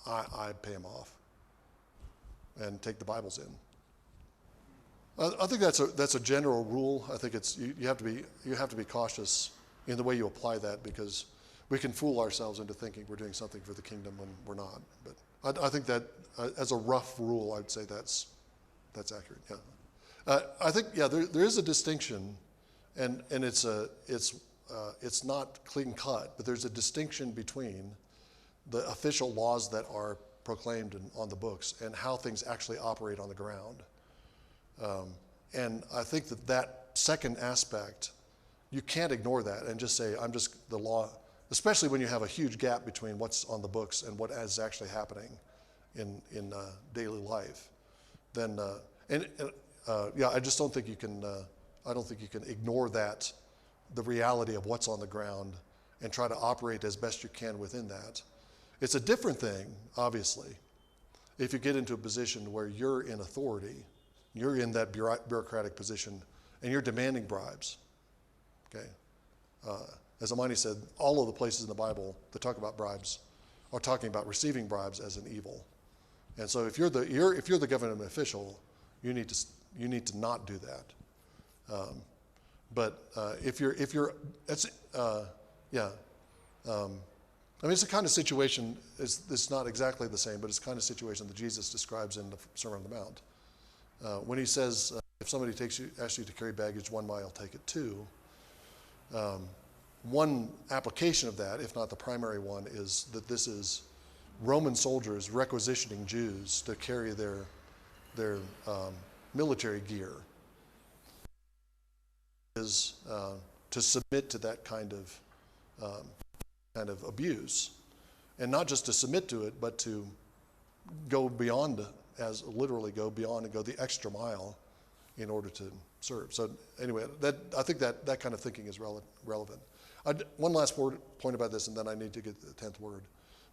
I pay him off and take the Bibles in. I think that's a general rule. I think you have to be cautious in the way you apply that, because we can fool ourselves into thinking we're doing something for the kingdom when we're not. But I think that as a rough rule, I'd say that's accurate. Yeah, I think there is a distinction, and it's not clean cut, but there's a distinction between the official laws that are proclaimed on the books and how things actually operate on the ground. And I think that second aspect, you can't ignore that and just say, I'm just the law, especially when you have a huge gap between what's on the books and what is actually happening in daily life. Then, I just don't think you can, I don't think you can ignore that, the reality of what's on the ground, and try to operate as best you can within that. It's a different thing, obviously, if you get into a position where you're in authority, you're in that bureaucratic position, and you're demanding bribes. Okay, as Amani said, all of the places in the Bible that talk about bribes are talking about receiving bribes as an evil. And so if you're the government official, you need to not do that. But if you're it's it's the kind of situation. It's not exactly the same, but it's the kind of situation that Jesus describes in the Sermon on the Mount when he says, if somebody asks you to carry baggage 1 mile, take it 2. One application of that, if not the primary one, is that this is Roman soldiers requisitioning Jews to carry their military gear, is to submit to that kind of abuse, and not just to submit to it, but to go beyond, literally go beyond and go the extra mile in order to serve. So anyway, I think that kind of thinking is relevant. One last point about this, and then I need to get to the 10th word.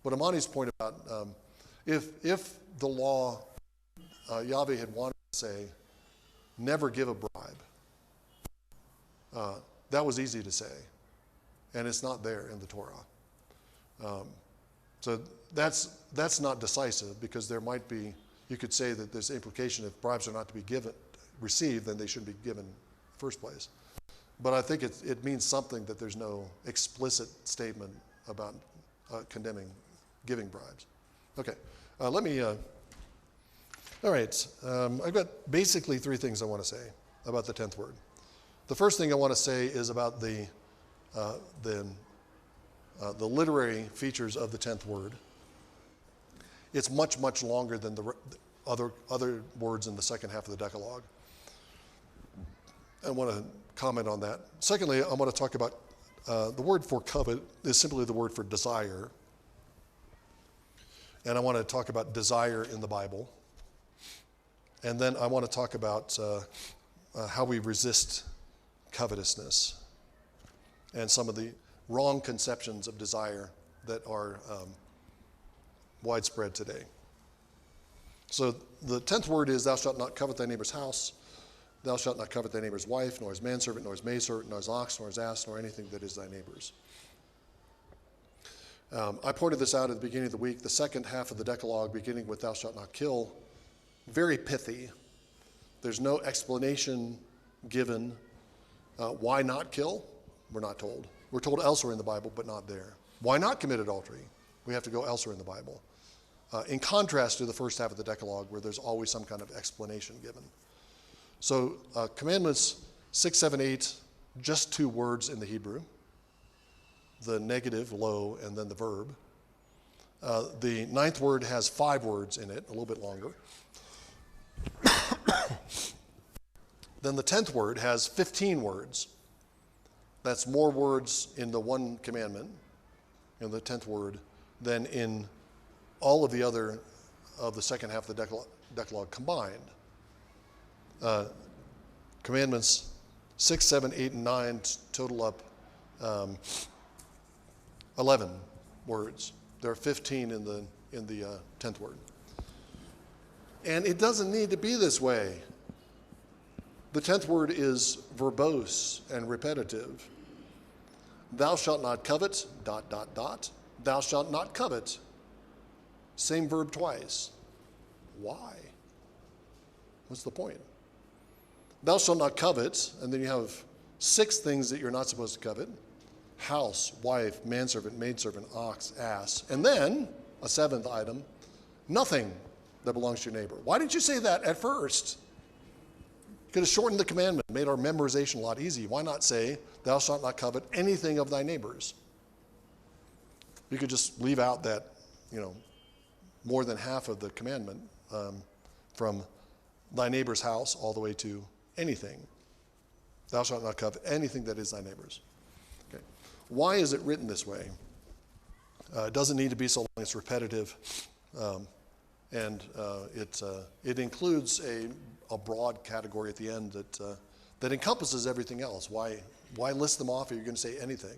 But Amani's point about if the law, Yahweh had wanted to say, never give a bribe, that was easy to say, and it's not there in the Torah. So that's not decisive, because there might be, you could say that there's implication if bribes are not to be received, then they shouldn't be given in the first place. But I think it means something that there's no explicit statement about condemning giving bribes. Okay, all right, I've got basically 3 things I want to say about the 10th word. The first thing I want to say is about the literary features of the 10th word. It's much, much longer than the other words in the second half of the Decalogue. I want to comment on that. Secondly, I want to talk about the word for covet is simply the word for desire. And I want to talk about desire in the Bible. And then I want to talk about how we resist covetousness and some of the wrong conceptions of desire that are widespread today. So the 10th word is, thou shalt not covet thy neighbor's house. Thou shalt not covet thy neighbor's wife, nor his manservant, nor his maidservant, nor his ox, nor his ass, nor anything that is thy neighbor's. I pointed this out at the beginning of the week. The second half of the Decalogue, beginning with thou shalt not kill, very pithy. There's no explanation given. Why not kill? We're not told. We're told elsewhere in the Bible, but not there. Why not commit adultery? We have to go elsewhere in the Bible. In contrast to the first half of the Decalogue, where there's always some kind of explanation given. So commandments 6, 7, 8, just 2 words in the Hebrew. The negative, lo, and then the verb. The 9th word has 5 words in it, a little bit longer. Then the 10th word has 15 words. That's more words in the one commandment, in the 10th word, than in all of the other of the second half of the Decalogue combined. Commandments 6, 7, 8, and 9 total up 11 words. There are 15 in the 10th word. And it doesn't need to be this way. The 10th word is verbose and repetitive. Thou shalt not covet, ... Thou shalt not covet. Same verb twice. Why? What's the point? Thou shalt not covet, and then you have 6 things that you're not supposed to covet. House, wife, manservant, maidservant, ox, ass. And then, a 7th item, nothing that belongs to your neighbor. Why didn't you say that at first? You could have shortened the commandment, made our memorization a lot easier. Why not say, thou shalt not covet anything of thy neighbor's? You could just leave out that, more than half of the commandment from thy neighbor's house all the way to anything. Thou shalt not covet anything that is thy neighbor's. Okay. Why is it written this way? It doesn't need to be so long. It's repetitive. And it includes a broad category at the end that encompasses everything else. Why list them off if you're going to say anything?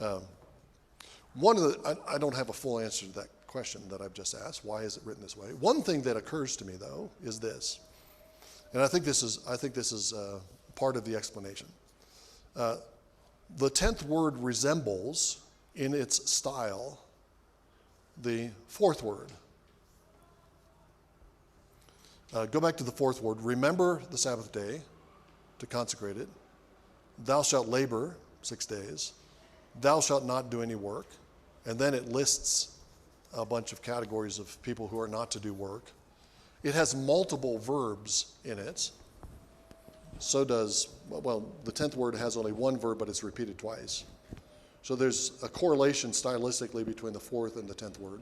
I don't have a full answer to that question that I've just asked. Why is it written this way? One thing that occurs to me, though, is this, and I think this is part of the explanation. The 10th word resembles, in its style, the 4th word. Go back to the 4th word. Remember the Sabbath day to consecrate it. Thou shalt labor 6 days. Thou shalt not do any work. And then it lists a bunch of categories of people who are not to do work. It has multiple verbs in it. So does, well, the 10th word has only one verb, but it's repeated twice. So there's a correlation stylistically between the 4th and the 10th word.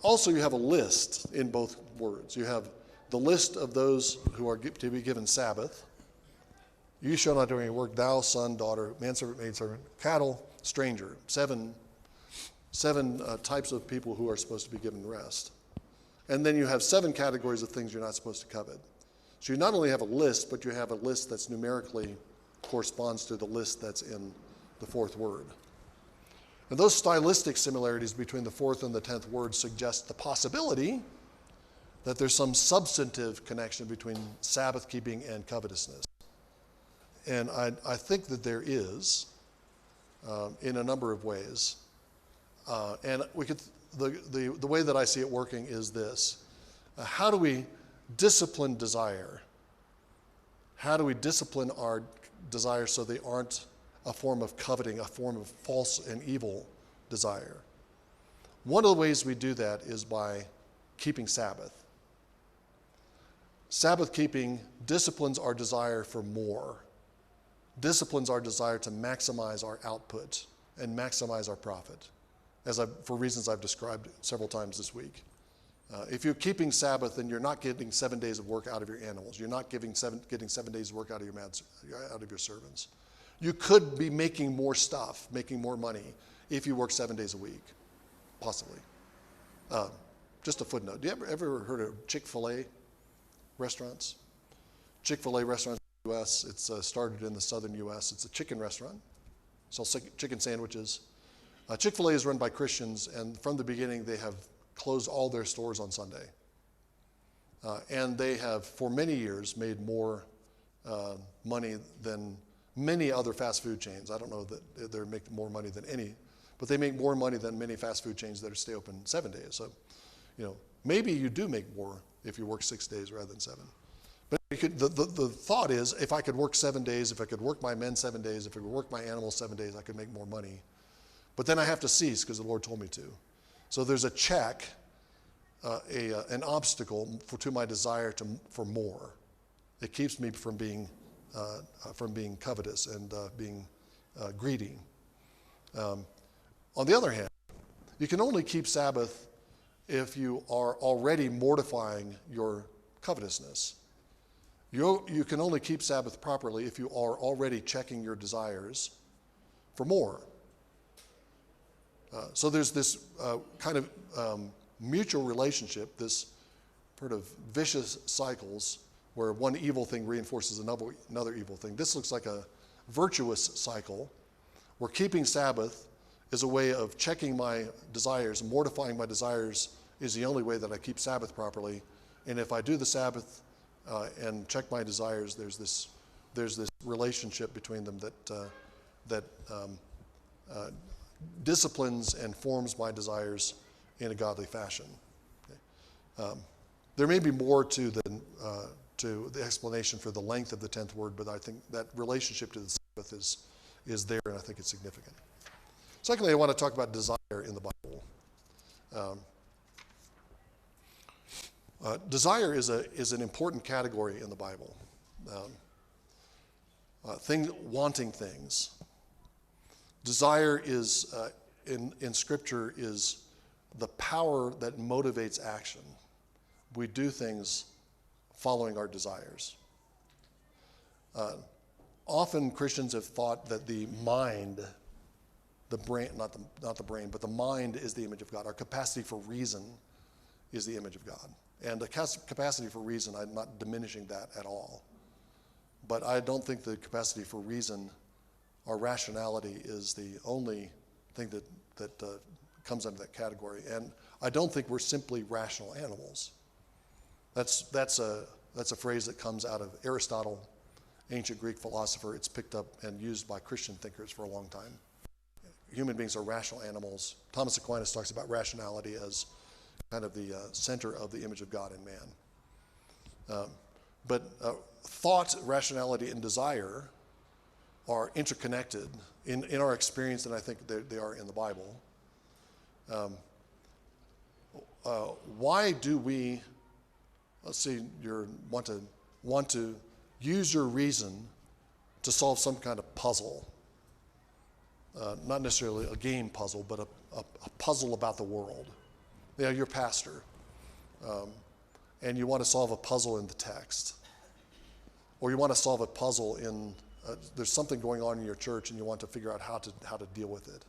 Also, you have a list in both words. You have the list of those who are to be given Sabbath. You shall not do any work, thou, son, daughter, manservant, maidservant, cattle, stranger. Seven types of people who are supposed to be given rest. And then you have 7 categories of things you're not supposed to covet. So you not only have a list, but you have a list that's numerically corresponds to the list that's in the 4th word. And those stylistic similarities between the 4th and the 10th word suggest the possibility that there's some substantive connection between Sabbath keeping and covetousness. And I think that there is in a number of ways. And we could the way that I see it working is this. How do we discipline desire? How do we discipline our desires so they aren't a form of coveting, a form of false and evil desire? One of the ways we do that is by keeping Sabbath. Sabbath keeping disciplines our desire for more, disciplines our desire to maximize our output and maximize our profit, for reasons I've described several times this week. If you're keeping Sabbath, then you're not getting 7 days of work out of your animals. You're not getting 7 days of work out of your servants. You could be making more stuff, making more money, if you work 7 days a week, possibly. Just a footnote. Do you ever heard of Chick-fil-A restaurants? Chick-fil-A restaurants in the U.S., it's started in the southern U.S. It's a chicken restaurant. Sells chicken sandwiches. Chick-fil-A is run by Christians, and from the beginning they have closed all their stores on Sunday. And they have, for many years, made more money than many other fast food chains. I don't know that they're making more money than any, but they make more money than many fast food chains that stay open 7 days. So, maybe you do make more if you work 6 days rather than 7. But the thought is, if I could work 7 days, if I could work my men 7 days, if I could work my animals 7 days, I could make more money. But then I have to cease because the Lord told me to. So there's a check, an obstacle to my desire for more. It keeps me from being covetous and being greedy. On the other hand, you can only keep Sabbath if you are already mortifying your covetousness. You can only keep Sabbath properly if you are already checking your desires for more. So there's this kind of mutual relationship, this sort of vicious cycles where one evil thing reinforces another evil thing. This looks like a virtuous cycle where keeping Sabbath is a way of checking my desires, mortifying my desires is the only way that I keep Sabbath properly. And if I do the Sabbath and check my desires, there's this relationship between them that disciplines and forms my desires in a godly fashion. Okay. There may be more to the explanation for the length of the 10th word, but I think that relationship to the Sabbath is there, and I think it's significant. Secondly, I want to talk about desire in the Bible. Desire is an important category in the Bible. Wanting things. Desire is in Scripture is the power that motivates action. We do things following our desires. Often Christians have thought that the mind, the brain, not the brain, but the mind is the image of God. Our capacity for reason is the image of God. And the capacity for reason, I'm not diminishing that at all. But I don't think the capacity for reason or rationality is the only thing that comes under that category. And I don't think we're simply rational animals. That's a phrase that comes out of Aristotle, ancient Greek philosopher. It's picked up and used by Christian thinkers for a long time. Human beings are rational animals. Thomas Aquinas talks about rationality as kind of the center of the image of God in man. But thought, rationality, and desire are interconnected in our experience, and I think they are in the Bible. Why do we let's see, you want to use your reason to solve some kind of puzzle. Not necessarily a game puzzle, but a puzzle about the world. You're a pastor, and you want to solve a puzzle in the text. Or you want to solve a puzzle in, there's something going on in your church and you want to figure out how to deal with it.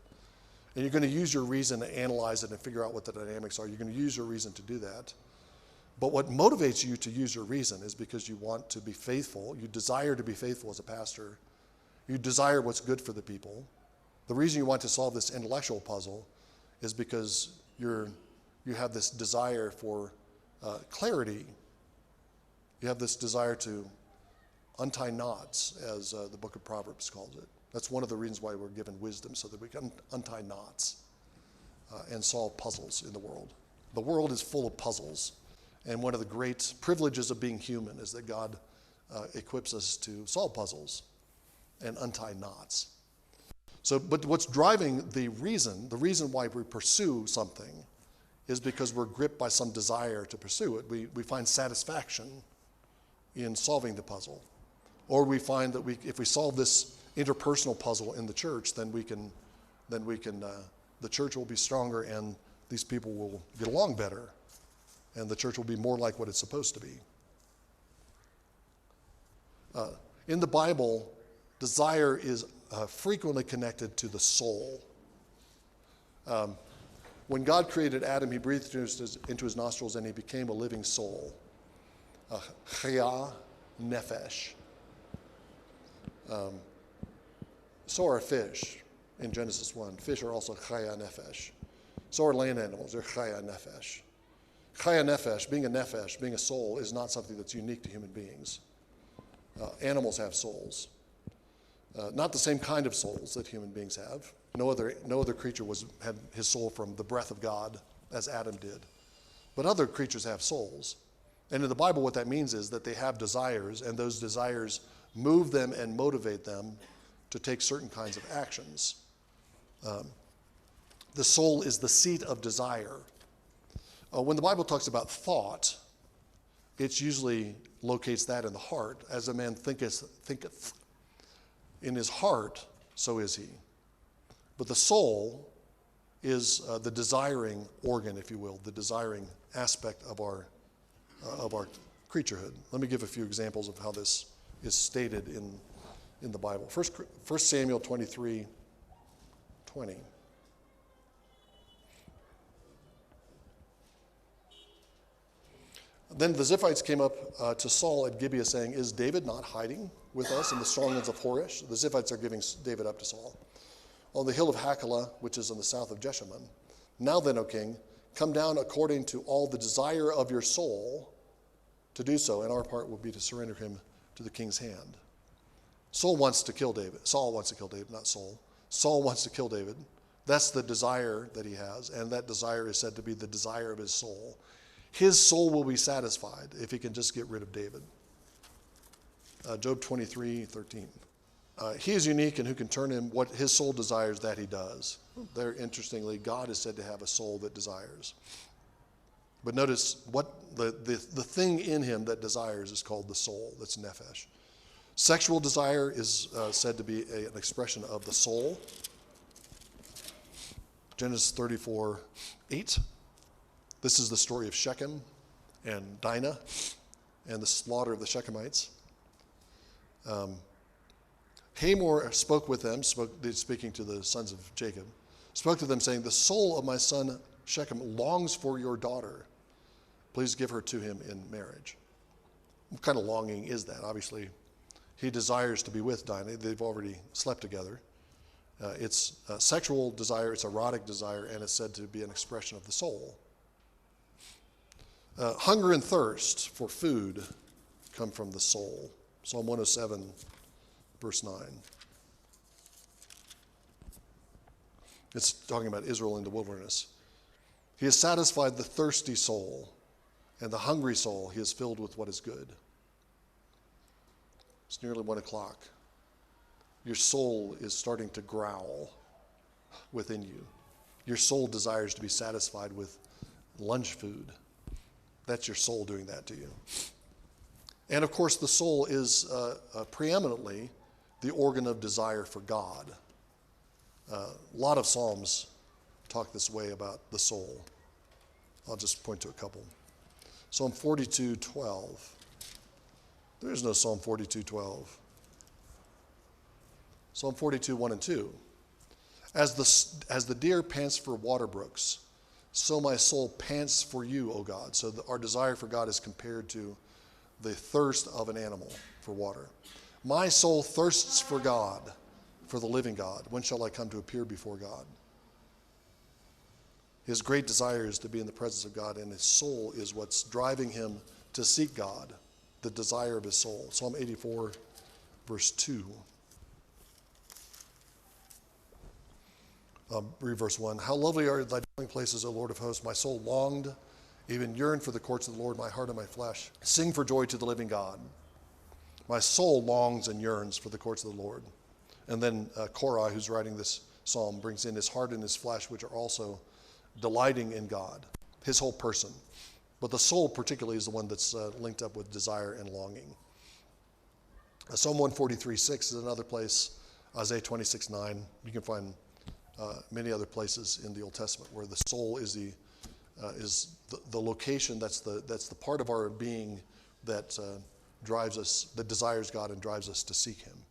And you're going to use your reason to analyze it and figure out what the dynamics are. You're going to use your reason to do that. But what motivates you to use your reason is because you want to be faithful. You desire to be faithful as a pastor. You desire what's good for the people. The reason you want to solve this intellectual puzzle is because you have this desire for clarity. You have this desire to untie knots, as the book of Proverbs calls it. That's one of the reasons why we're given wisdom, so that we can untie knots and solve puzzles in the world. The world is full of puzzles, and one of the great privileges of being human is that God equips us to solve puzzles and untie knots. But what's driving the reason why we pursue something is because we're gripped by some desire to pursue it. We find satisfaction in solving the puzzle. Or we find that if we solve this interpersonal puzzle in the church, then the church will be stronger and these people will get along better, and the church will be more like what it's supposed to be. In the Bible, desire is frequently connected to the soul. When God created Adam, he breathed into his nostrils and he became a living soul. Chaya nefesh. So are fish in Genesis 1. Fish are also chaya nefesh. So are land animals. They're chaya nefesh. Chaya nefesh, being a soul, is not something that's unique to human beings. Animals have souls. Not the same kind of souls that human beings have. No other creature had his soul from the breath of God, as Adam did. But other creatures have souls. And in the Bible, what that means is that they have desires, and those desires move them and motivate them to take certain kinds of actions. The soul is the seat of desire. When the Bible talks about thought, it usually locates that in the heart. As a man thinketh in his heart, so is he. But the soul is the desiring organ, if you will, the desiring aspect of our creaturehood. Let me give a few examples of how this is stated in the Bible. 1 Samuel 23:20. Then the Ziphites came up to Saul at Gibeah, saying, "Is David not hiding with us in the strongholds of Horish?" The Ziphites are giving David up to Saul. "On the hill of Hachilah, which is in the south of Jeshimon. Now then, O king, come down according to all the desire of your soul to do so, and our part will be to surrender him to the king's hand." Saul wants to kill David, not Saul. Saul wants to kill David. That's the desire that he has, and that desire is said to be the desire of his soul. His soul will be satisfied if he can just get rid of David. Job 23:13. He is unique, and who can turn him? What his soul desires, that he does. There, interestingly, God is said to have a soul that desires. But notice what the thing in him that desires is called the soul. That's nephesh. Sexual desire is said to be an expression of the soul. Genesis 34:8. This is the story of Shechem and Dinah and the slaughter of the Shechemites. Hamor spoke with them, speaking to the sons of Jacob, spoke to them saying, "The soul of my son Shechem longs for your daughter. Please give her to him in marriage." What kind of longing is that? Obviously, he desires to be with Dinah. They've already slept together. It's sexual desire, it's erotic desire, and it's said to be an expression of the soul. Hunger and thirst for food come from the soul. Psalm 107, verse 9. It's talking about Israel in the wilderness. He has satisfied the thirsty soul, and the hungry soul he is filled with what is good. It's nearly 1 o'clock. Your soul is starting to growl within you. Your soul desires to be satisfied with lunch food. That's your soul doing that to you. And of course, the soul is preeminently the organ of desire for God. A lot of Psalms talk this way about the soul. I'll just point to a couple. Psalm 42:12. There is no Psalm 42:12. Psalm 42:1 and 2. As the deer pants for water brooks, so my soul pants for you, O God. So our desire for God is compared to the thirst of an animal for water. My soul thirsts for God, for the living God. When shall I come to appear before God? His great desire is to be in the presence of God, and his soul is what's driving him to seek God, the desire of his soul. Psalm 84, verse 2. Read verse 1. How lovely are thy dwelling places, O Lord of hosts. My soul longed, even yearned for the courts of the Lord, my heart and my flesh. Sing for joy to the living God. My soul longs and yearns for the courts of the Lord. And then Korah, who's writing this psalm, brings in his heart and his flesh, which are also delighting in God, his whole person. But the soul particularly is the one that's linked up with desire and longing. Psalm 143:6 is another place. Isaiah 26:9. You can find many other places in the Old Testament where the soul is the location, that's the part of our being that drives us, that desires God and drives us to seek him.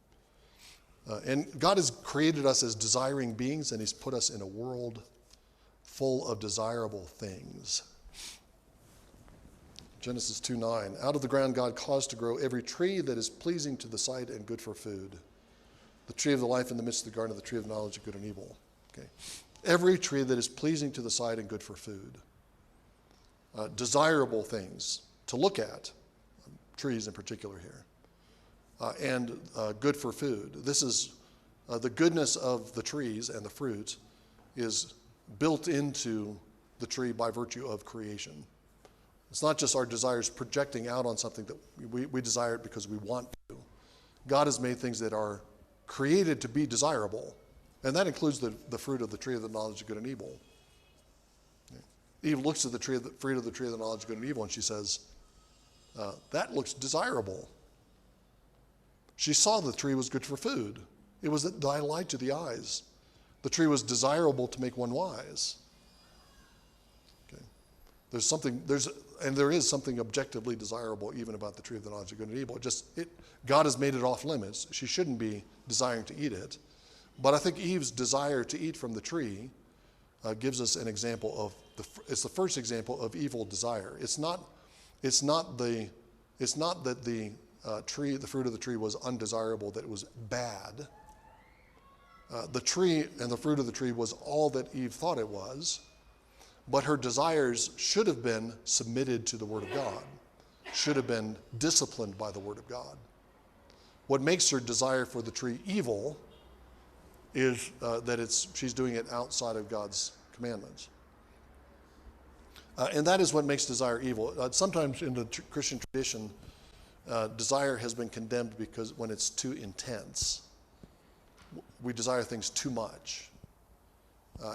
And God has created us as desiring beings, and he's put us in a world full of desirable things. Genesis 2:9. Out of the ground God caused to grow every tree that is pleasing to the sight and good for food. The tree of the life in the midst of the garden, the tree of knowledge of good and evil. Okay. Every tree that is pleasing to the sight and good for food. Desirable things to look at, trees in particular here, and good for food. This is the goodness of the trees and the fruit is built into the tree by virtue of creation. It's not just our desires projecting out on something that we desire it because we want to. God has made things that are created to be desirable, and that includes the fruit of the tree of the knowledge of good and evil. Eve looks at the fruit of the tree of the knowledge of good and evil, and she says, that looks desirable. She saw the tree was good for food. It was a delight to the eyes. The tree was desirable to make one wise. Okay. There is something objectively desirable even about the tree of the knowledge of good and evil. God has made it off limits. She shouldn't be desiring to eat it. But I think Eve's desire to eat from the tree gives us an example of it's the first example of evil desire. It's not that the fruit of the tree was undesirable, that it was bad. The tree and the fruit of the tree was all that Eve thought it was, but her desires should have been submitted to the Word of God, should have been disciplined by the Word of God. What makes her desire for the tree evil is that she's doing it outside of God's commandments. And that is what makes desire evil. Sometimes in the Christian tradition, desire has been condemned because when it's too intense, we desire things too much.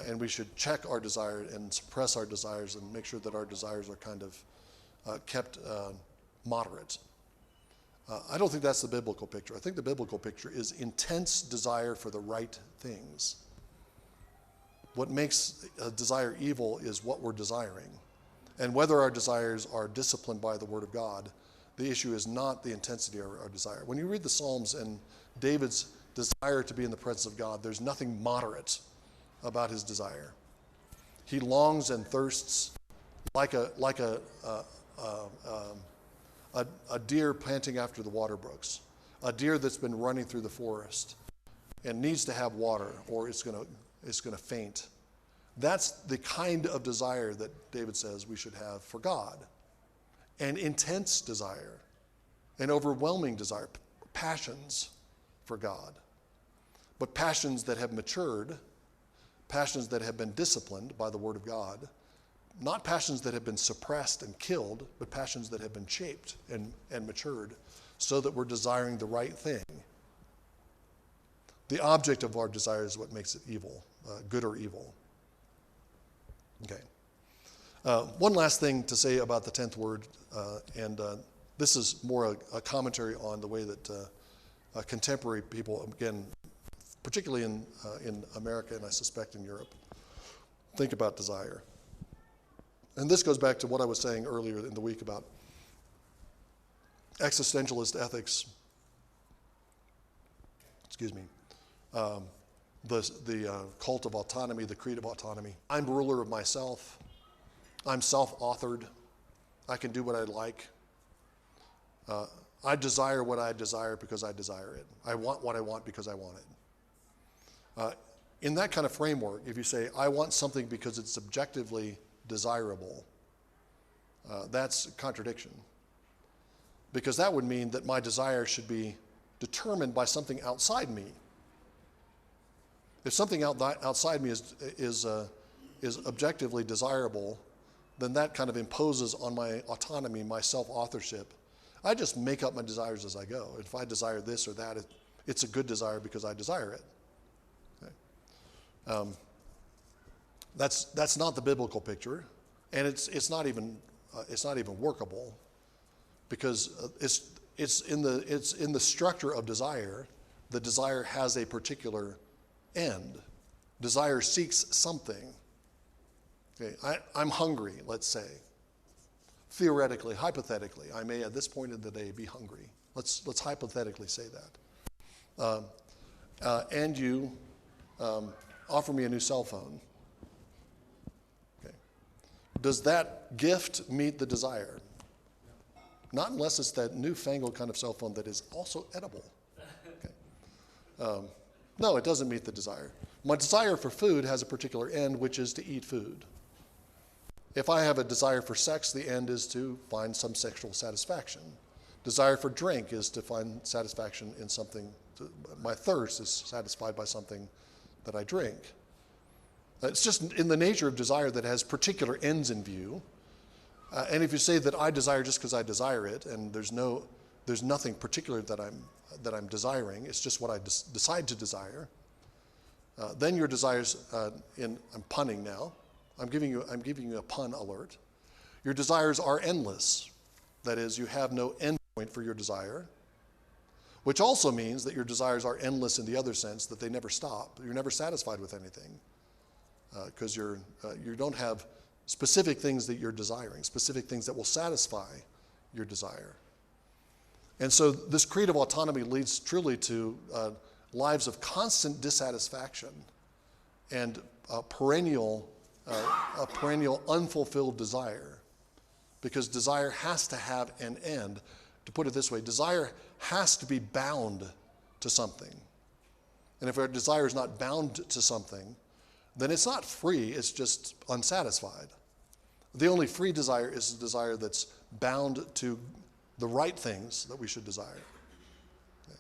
And we should check our desire and suppress our desires and make sure that our desires are kind of kept moderate. I don't think that's the biblical picture. I think the biblical picture is intense desire for the right things. What makes a desire evil is what we're desiring. And whether our desires are disciplined by the Word of God, the issue is not the intensity of our desire. When you read the Psalms and David's desire to be in the presence of God, there's nothing moderate about his desire. He longs and thirsts like a deer panting after the water brooks, a deer that's been running through the forest and needs to have water or it's going to faint. That's the kind of desire that David says we should have for God. An intense desire, an overwhelming desire, passions for God. But passions that have matured, passions that have been disciplined by the Word of God, not passions that have been suppressed and killed, but passions that have been shaped and matured so that we're desiring the right thing. The object of our desire is what makes it evil, good or evil. Okay. One last thing to say about the 10th word, and this is more a commentary on the way that contemporary people, again, particularly in America and I suspect in Europe, think about desire. And this goes back to what I was saying earlier in the week about existentialist ethics, the cult of autonomy, the creed of autonomy. I'm ruler of myself. I'm self-authored. I can do what I like. I desire what I desire because I desire it. I want what I want because I want it. In that kind of framework, if you say, I want something because it's subjectively desirable, that's a contradiction. Because that would mean that my desire should be determined by something outside me. If something outside me is objectively desirable, then that kind of imposes on my autonomy, my self-authorship. I just make up my desires as I go. If I desire this or that, it's a good desire because I desire it. Okay. That's not the biblical picture, and it's not even workable, because it's in the structure of desire. The desire has a particular end. Desire seeks something. Okay, I'm hungry, let's say. Theoretically, hypothetically, I may at this point in the day be hungry. Let's hypothetically say that. And you offer me a new cell phone. Okay. Does that gift meet the desire? Not unless it's that newfangled kind of cell phone that is also edible. Okay. No, it doesn't meet the desire. My desire for food has a particular end, which is to eat food. If I have a desire for sex, the end is to find some sexual satisfaction. Desire for drink is to find satisfaction in something. My thirst is satisfied by something that I drink. It's just in the nature of desire that it has particular ends in view. And if you say that I desire just because I desire it, and there's nothing particular that I'm desiring, it's just what I decide to desire, then your desires, I'm punning now. I'm giving you a pun alert. Your desires are endless. That is, you have no end point for your desire, which also means that your desires are endless in the other sense, that they never stop. You're never satisfied with anything, because you don't have specific things that you're desiring, specific things that will satisfy your desire. And so this creed of autonomy leads truly to lives of constant dissatisfaction and a perennial unfulfilled desire, because desire has to have an end. To put it this way, desire has to be bound to something. And if our desire is not bound to something, then it's not free, it's just unsatisfied. The only free desire is a desire that's bound to the right things that we should desire. Okay.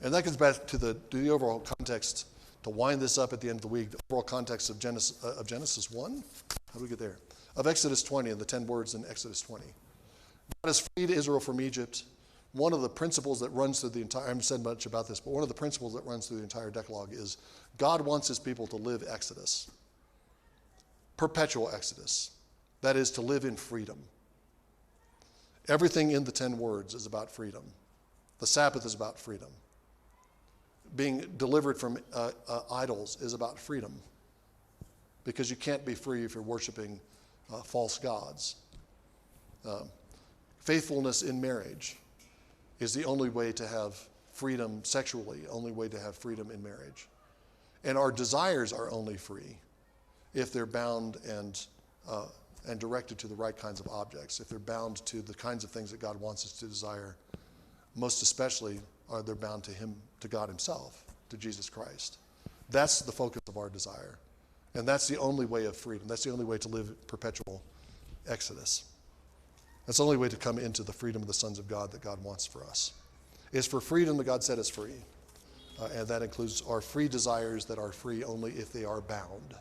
And that gets back to the overall context, to wind this up at the end of the week, the overall context of Genesis 1. How do we get there? Of Exodus 20 and the 10 words in Exodus 20. God has freed Israel from Egypt. One of the principles that runs through the entire, I haven't said much about this, but one of the principles that runs through the entire Decalogue is God wants his people to live Exodus. Perpetual Exodus. That is, to live in freedom. Everything in the 10 words is about freedom. The Sabbath is about freedom. Being delivered from idols is about freedom, because you can't be free if you're worshiping false gods. Faithfulness in marriage is the only way to have freedom sexually, only way to have freedom in marriage. And our desires are only free if they're bound and directed to the right kinds of objects, if they're bound to the kinds of things that God wants us to desire. Most especially are they bound to him, to God himself, to Jesus Christ. That's the focus of our desire. And that's the only way of freedom. That's the only way to live perpetual Exodus. That's the only way to come into the freedom of the sons of God that God wants for us. It's for freedom that God set us free. And that includes our free desires that are free only if they are bound.